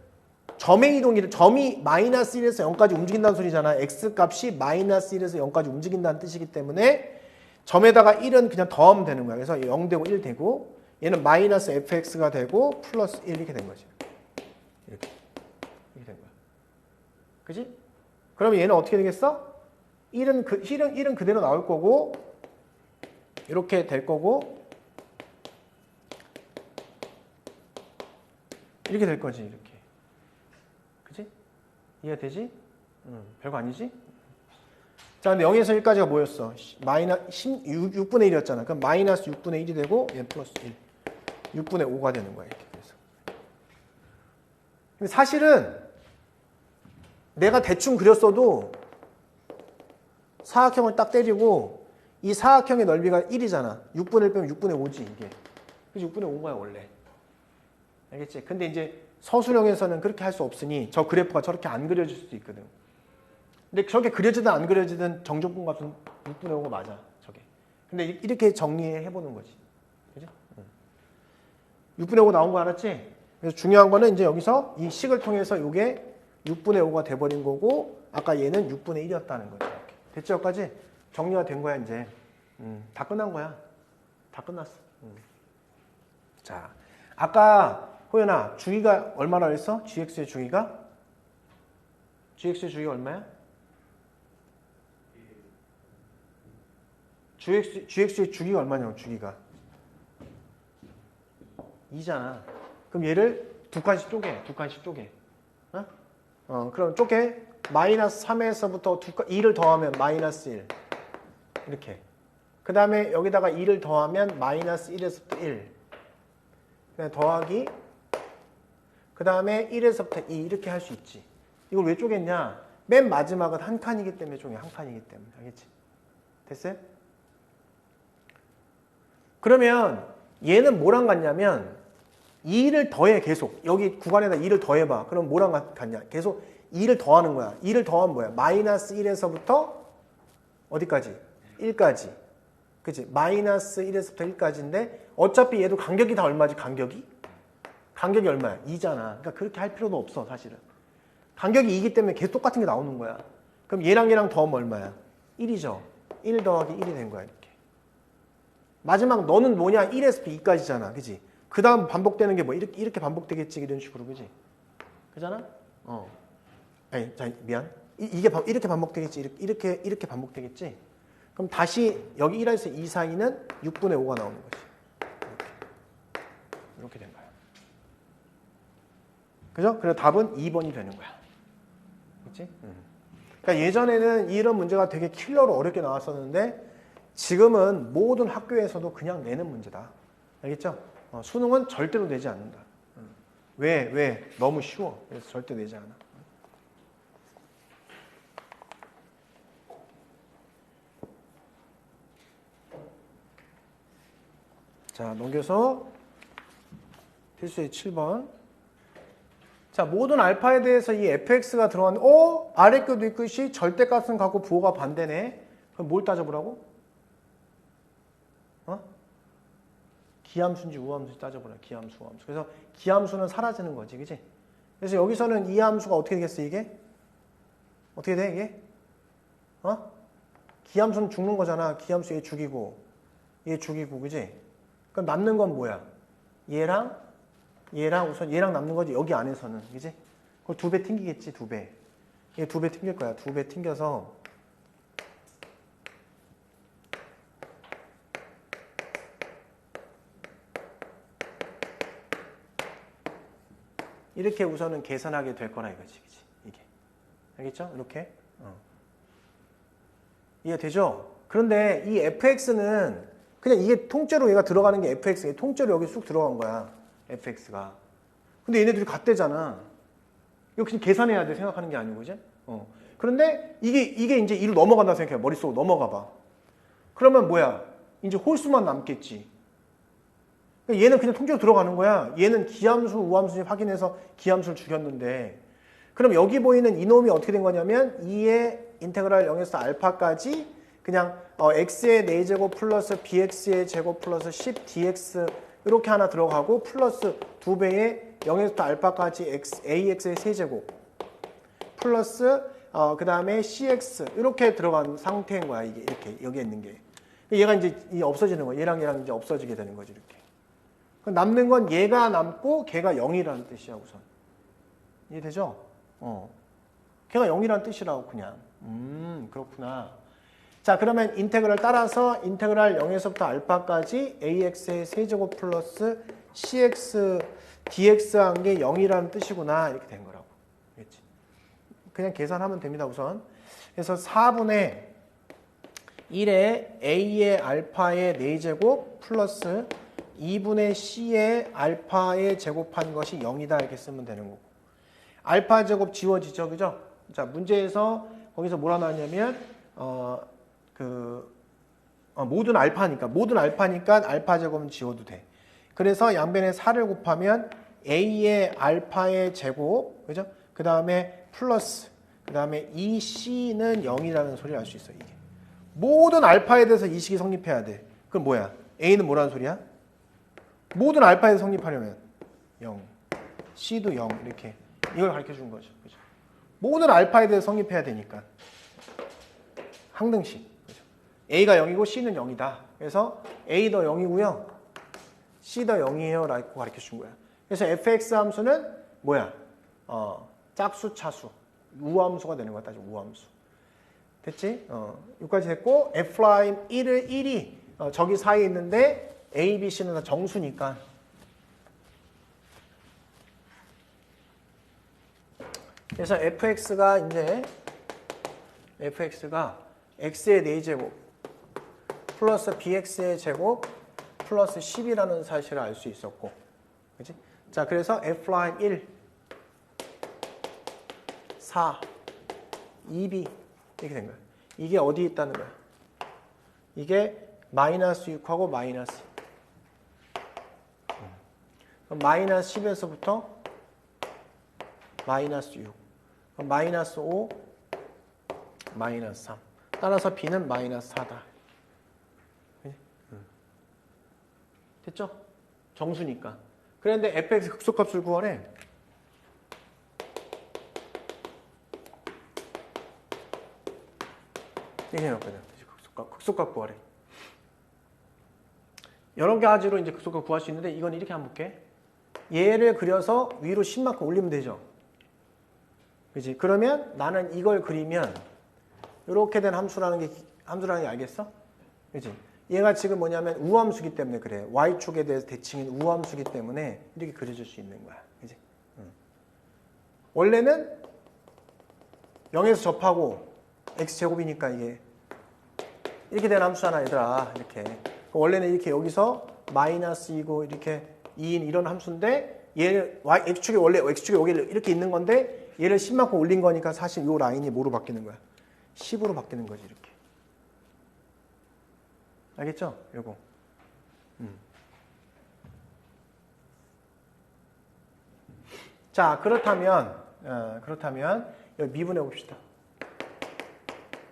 점의 이동이, 점이 마이너스 1에서 0까지 움직인다는 소리잖아. x값이 마이너스 1에서 0까지 움직인다는 뜻이기 때문에 점에다가 1은 그냥 더하면 되는 거야. 그래서 0 되고 1 되고 얘는 마이너스 fx가 되고 플러스 1 이렇게 된 거지. 이렇게 된 거야. 그지? 그러면 얘는 어떻게 되겠어? 1은 그대로 나올 거고 이렇게 될 거고 이렇게 될 거지. 이렇게. 그치? 이해되지? 별거 아니지? 자, 근데 0에서 1까지가 뭐였어? 6분의 1이었잖아. 그럼 마이너스 6분의 1이 되고 얘 플러스 1. 6분의 5가 되는 거야. 이렇게 돼서. 근데 사실은 내가 대충 그렸어도 사각형을 딱 때리고 이 사각형의 넓이가 1이잖아. 6분의 1 빼면 6분의 5지 이게. 그래서 6분의 5인 거야 원래. 알겠지? 근데 이제 서술형에서는 그렇게 할 수 없으니 저 그래프가 저렇게 안 그려질 수도 있거든. 근데 저렇게 그려지든 안 그려지든 정적분 값은 6분의 5가 맞아. 저게. 근데 이렇게 정리해보는 거지. 그지? 6분의 5 나온 거 알았지? 그래서 중요한 거는 이제 여기서 이 식을 통해서 이게 6분의 5가 돼버린 거고 아까 얘는 6분의 1이었다는 거죠. 이렇게. 됐죠? 여기까지? 정리가 된 거야 이제. 다 끝난 거야. 다 끝났어. 자, 아까 호연아 주기가 얼마나 했어? gx의 주기가? gx의 주기가 얼마야? gx의 주기가 얼마냐고 주기가 2잖아. 그럼 얘를 두 칸씩 쪼개. 그럼 쪼개. 마이너스 3에서부터 2를 더하면 마이너스 1 이렇게. 그 다음에 여기다가 2를 더하면 마이너스 1에서부터 1 그다음에 더하기 그 다음에 1에서부터 2 이렇게 할 수 있지. 이걸 왜 쪼갰냐? 맨 마지막은 한 칸이기 때문에 쪼개. 한 칸이기 때문에. 알겠지? 됐어요? 그러면 얘는 뭐랑 같냐면 2를 더해 계속. 여기 구간에다 2를 더해봐. 그럼 뭐랑 같냐? 계속 2를 더하는 거야. 2를 더하면 뭐야? 마이너스 1에서부터 어디까지? 1까지. 그치? 마이너스 1에서부터 1까지인데 어차피 얘도 간격이 다 얼마지? 간격이 얼마야? 2잖아. 그러니까 그렇게 할 필요도 없어 사실은. 간격이 2이기 때문에 계속 똑같은 게 나오는 거야. 그럼 얘랑 더하면 얼마야? 1이죠. 1 더하기 1이 된 거야 이렇게. 마지막 너는 뭐냐? 1에서 B까지잖아. 그지? 그 다음 반복되는 게 뭐? 이렇게 반복되겠지. 이런 식으로. 그지? 그잖아? 아니, 자, 미안. 이렇게 반복되겠지. 이렇게 반복되겠지. 그럼 다시 여기 1에서 2 사이는 6분의 5가 나오는 거지. 이렇게 된 거야. 그죠? 그래서 답은 2번이 되는 거야. 그렇지? 그러니까 예전에는 이런 문제가 되게 킬러로 어렵게 나왔었는데 지금은 모든 학교에서도 그냥 내는 문제다. 알겠죠? 수능은 절대로 내지 않는다. 왜? 너무 쉬워. 그래서 절대 내지 않아. 자, 넘겨서 필수의 7번. 자, 모든 알파에 대해서 이 fx가 들어왔는데 아래 껴도 있듯이 절대값은 갖고 부호가 반대네. 그럼 뭘 따져보라고? 기함수인지 우함수인지 따져보라. 기함수, 우함수. 그래서 기함수는 사라지는 거지. 그치? 그래서 여기서는 이 함수가 어떻게 되겠어, 이게? 어떻게 돼, 이게? 기함수는 죽는 거잖아. 기함수 얘 죽이고, 그치? 그럼 남는 건 뭐야? 얘랑 우선 얘랑 남는 거지. 여기 안에서는. 그치? 그걸 2배 튕기겠지, 2배. 얘 2배 튕길 거야. 2배 튕겨서. 이렇게 우선은 계산하게 될 거라 이거지. 그치? 이게. 알겠죠? 이렇게. 이해되죠? 그런데 이 fx는 그냥 이게 통째로 얘가 들어가는 게 fx. 통째로 여기 쑥 들어간 거야. fx가. 근데 얘네들이 같대잖아. 이거 그냥 계산해야 돼. 생각하는 게 아니고, 그지? 그런데 이게 이제 2로 넘어간다 생각해. 머릿속으로 넘어가 봐. 그러면 뭐야? 이제 홀수만 남겠지. 얘는 그냥 통째로 들어가는 거야. 얘는 기함수, 우함수 확인해서 기함수를 죽였는데 그럼 여기 보이는 이놈이 어떻게 된 거냐면 2의 인테그랄 0에서 알파까지 그냥 x의 4제곱 플러스 bx의 제곱 플러스 10dx 이렇게 하나 들어가고 플러스 2배의 0에서 알파까지 ax의 세제곱 플러스 그 다음에 cx 이렇게 들어간 상태인 거야. 이게 이렇게 여기에 있는 게 얘가 이제 없어지는 거야. 얘랑 이제 없어지게 되는 거지 이렇게. 남는 건 얘가 남고 걔가 0이라는 뜻이야 우선. 이해되죠? 걔가 0이라는 뜻이라고 그냥. 그렇구나. 자, 그러면 인테그랄 따라서 인테그랄 0에서부터 알파까지 ax의 세제곱 플러스 cx dx 한 게 0이라는 뜻이구나. 이렇게 된 거라고. 알겠지? 그냥 계산하면 됩니다 우선. 그래서 4분의 1의 a의 알파의 4제곱 플러스 2분의 c의 알파에 제곱한 것이 0이다 이렇게 쓰면 되는 거고. 알파 제곱 지워지죠. 그죠? 자, 문제에서 거기서 뭐라 나왔냐면 모든 알파니까 알파 제곱은 지워도 돼. 그래서 양변에 4를 곱하면 a의 알파의 제곱, 그죠? 그 다음에 플러스, 그 다음에 2c는 0이라는 소리를 알 수 있어. 이게 모든 알파에 대해서 이 식이 성립해야 돼. 그럼 뭐야? a는 뭐라는 소리야? 모든 알파에서 성립하려면 0, C도 0 이렇게 이걸 가르쳐 준 거죠. 그죠? 모든 알파에 대해서 성립해야 되니까 항등식. 그죠? A가 0이고 C는 0이다. 그래서 A도 0이고요. C도 0이에요 라고 가르쳐 준 거야. 그래서 fx 함수는 뭐야? 짝수, 차수, 우함수가 되는 거야. 따지면 우함수. 됐지? 여기까지 됐고 f'1을 1이 저기 사이에 있는데 A, B, C는 다 정수니까 그래서 fx가 x의 4제곱 플러스 bx의 제곱 플러스 10이라는 사실을 알 수 있었고 그치? 자, 그래서 f'1 4 2b 이렇게 된 거야. 이게 어디에 있다는 거야? 이게 마이너스 6하고 마이너스 그럼 마이너스 10에서부터 마이너스 6 그럼 마이너스 5 마이너스 3 따라서 b는 마이너스 4다. 됐죠? 정수니까. 그런데 fx 극소값을 구하래. 이렇게 해놓거든. 극소값 구하래. 여러 가지로 이제 극소값 구할 수 있는데 이건 이렇게 한번 볼게. 얘를 그려서 위로 10만큼 올리면 되죠. 그지? 그러면 나는 이걸 그리면 이렇게 된 함수라는 게 알겠어? 그지? 얘가 지금 뭐냐면 우함수기 때문에 그래. y축에 대해서 대칭인 우함수기 때문에 이렇게 그려줄 수 있는 거야. 그지? 원래는 0에서 접하고 x제곱이니까 이게 이렇게 된 함수잖아, 얘들아. 이렇게. 원래는 이렇게 여기서 마이너스이고 이렇게 2인 이런 함수인데 얘를 x축이 원래 x축이 여기 이렇게 있는 건데 얘를 10만큼 올린 거니까 사실 이 라인이 뭐로 바뀌는 거야? 10으로 바뀌는 거지, 이렇게. 알겠죠? 요거. 자, 그렇다면 여기 미분해 봅시다.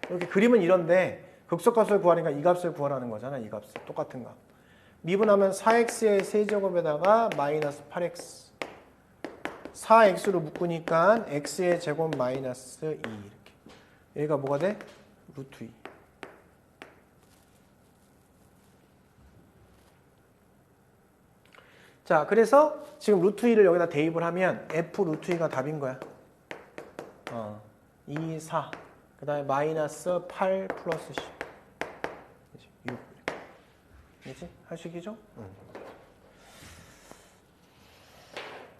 이렇게 그림은 이런데 극소값을 구하니까 이 값을 구하라는 거잖아. 이 값을. 똑같은 값. 미분하면 4x의 세제곱에다가 마이너스 8x. 4x로 묶으니까 x의 제곱 마이너스 2 이렇게. 얘가 뭐가 돼? 루트 2. 자, 그래서 지금 루트 2를 여기다 대입을 하면 f 루트 2가 답인 거야. 2, 4. 그 다음에 마이너스 8 플러스 10. 6. 그렇지? 할수있겠죠?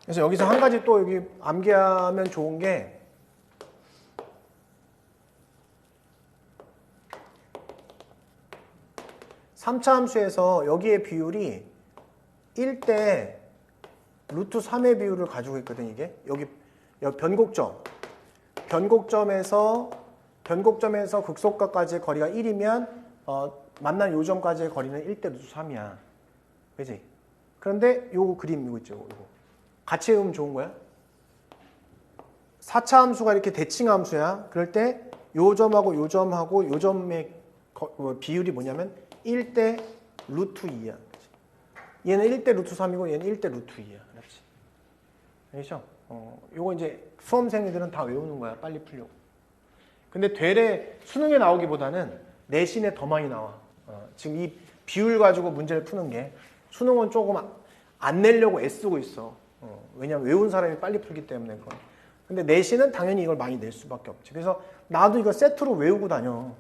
그래서 여기서 한 가지 또 여기 암기하면 좋은 게 3차 함수에서 여기의 비율이 1대 루트 3의 비율을 가지고 있거든, 이게. 여기 변곡점에서 극소값까지의 거리가 1이면 만난 요 점까지의 거리는 1대 루트 3이야. 그지? 그런데 요 그림 이거 있죠, 이거. 같이 외우면 좋은 거야. 4차 함수가 이렇게 대칭 함수야. 그럴 때 요 점하고 요 점하고 요 점의 비율이 뭐냐면 1대 루트 2야. 얘는 1대 루트 3이고 얘는 1대 루트 2야. 그렇지? 알겠죠? 요거 이제 수험생들은 다 외우는 거야. 빨리 풀려고. 근데 되레 수능에 나오기보다는 내신에 더 많이 나와. 지금 이 비율 가지고 문제를 푸는 게 수능은 조금 안 내려고 애쓰고 있어. 왜냐면 외운 사람이 빨리 풀기 때문에 그건. 근데 내신은 당연히 이걸 많이 낼 수밖에 없지. 그래서 나도 이거 세트로 외우고 다녀.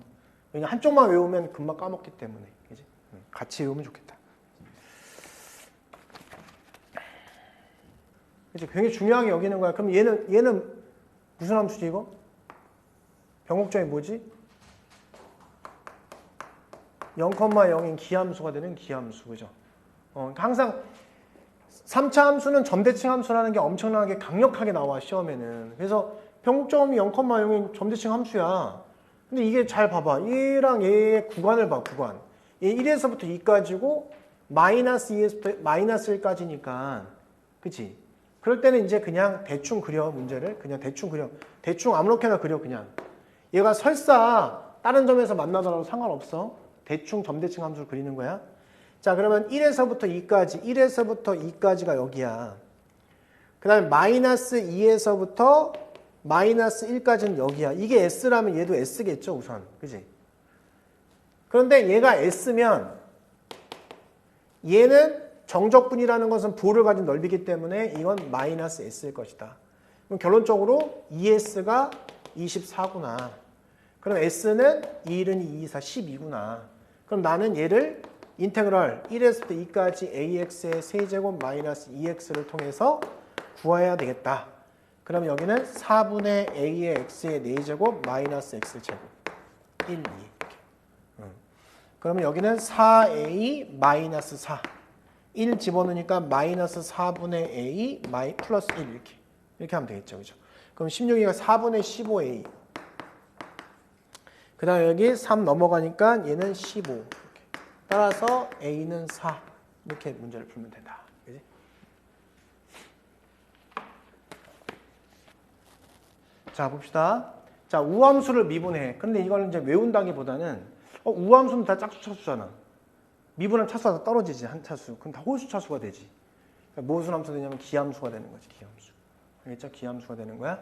왜냐면 한쪽만 외우면 금방 까먹기 때문에. 그치? 같이 외우면 좋겠다. 그치? 굉장히 중요하게 여기는 거야. 그럼 얘는 무슨 함수지 이거? 변곡점이 뭐지? 0,0인 기함수가 되는 기함수. 그죠? 항상 3차 함수는 점대칭 함수라는 게 엄청나게 강력하게 나와, 시험에는. 그래서 변곡점이 0,0인 점대칭 함수야. 근데 이게 잘 봐봐. 얘랑 얘의 구간을 봐, 구간. 얘 1에서부터 2까지고 마이너스 2에서부터 마이너스 1까지니까. 그치? 그럴 때는 이제 그냥 대충 그려, 문제를. 그냥 대충 그려. 대충 아무렇게나 그려, 그냥. 얘가 설사 다른 점에서 만나더라도 상관없어. 대충 점대칭 함수를 그리는 거야. 자, 그러면 1에서부터 2까지, 1에서부터 2까지가 여기야. 그 다음에 마이너스 2에서부터 마이너스 1까지는 여기야. 이게 S라면 얘도 S겠죠, 우선. 그지? 그런데 얘가 S면 얘는 정적분이라는 것은 부호를 가진 넓이기 때문에 이건 마이너스 S일 것이다. 그럼 결론적으로 2S가 24구나. 그럼 S는 2, 1은 2, 4, 12구나. 그럼 나는 얘를 인테그럴 1에서부터 2까지 AX의 세제곱 마이너스 2X를 통해서 구해야 되겠다. 그럼 여기는 4분의 A의 X의 4제곱 마이너스 X제곱 1, 2 이렇게. 그러면 여기는 4A 마이너스 4 1 집어넣으니까 마이너스 4분의 A 플러스 1 이렇게 하면 되겠죠. 그죠? 그럼 16이가 4분의 15A 그 다음에 여기 3 넘어가니까 얘는 15 이렇게. 따라서 A는 4 이렇게 문제를 풀면 된다. 그지? 자, 봅시다. 자, 우함수를 미분해. 근데 이걸 이제 외운다기보다는 우함수는 다 짝수 차수잖아. 미분한 차수가 다 떨어지지, 한 차수. 그럼 다 홀수 차수가 되지. 그러니까 무슨 함수가 되냐면 기함수가 되는 거지, 기함수. 알겠죠? 기함수가 되는 거야.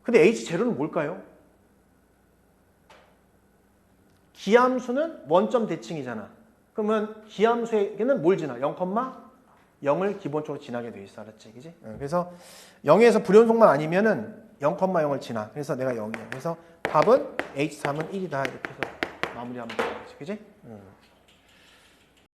근데 H0는 뭘까요? 기함수는 원점 대칭이잖아. 그러면 기함수에게는 뭘 지나? 0,0을 기본적으로 지나게 돼 있어. 알았지? 그지? 그래서 0에서 불연속만 아니면은 0,0을 지나. 그래서 내가 0이야. 그래서 답은 H3은 1이다. 이렇게 해서 마무리하면 되겠지. 그지?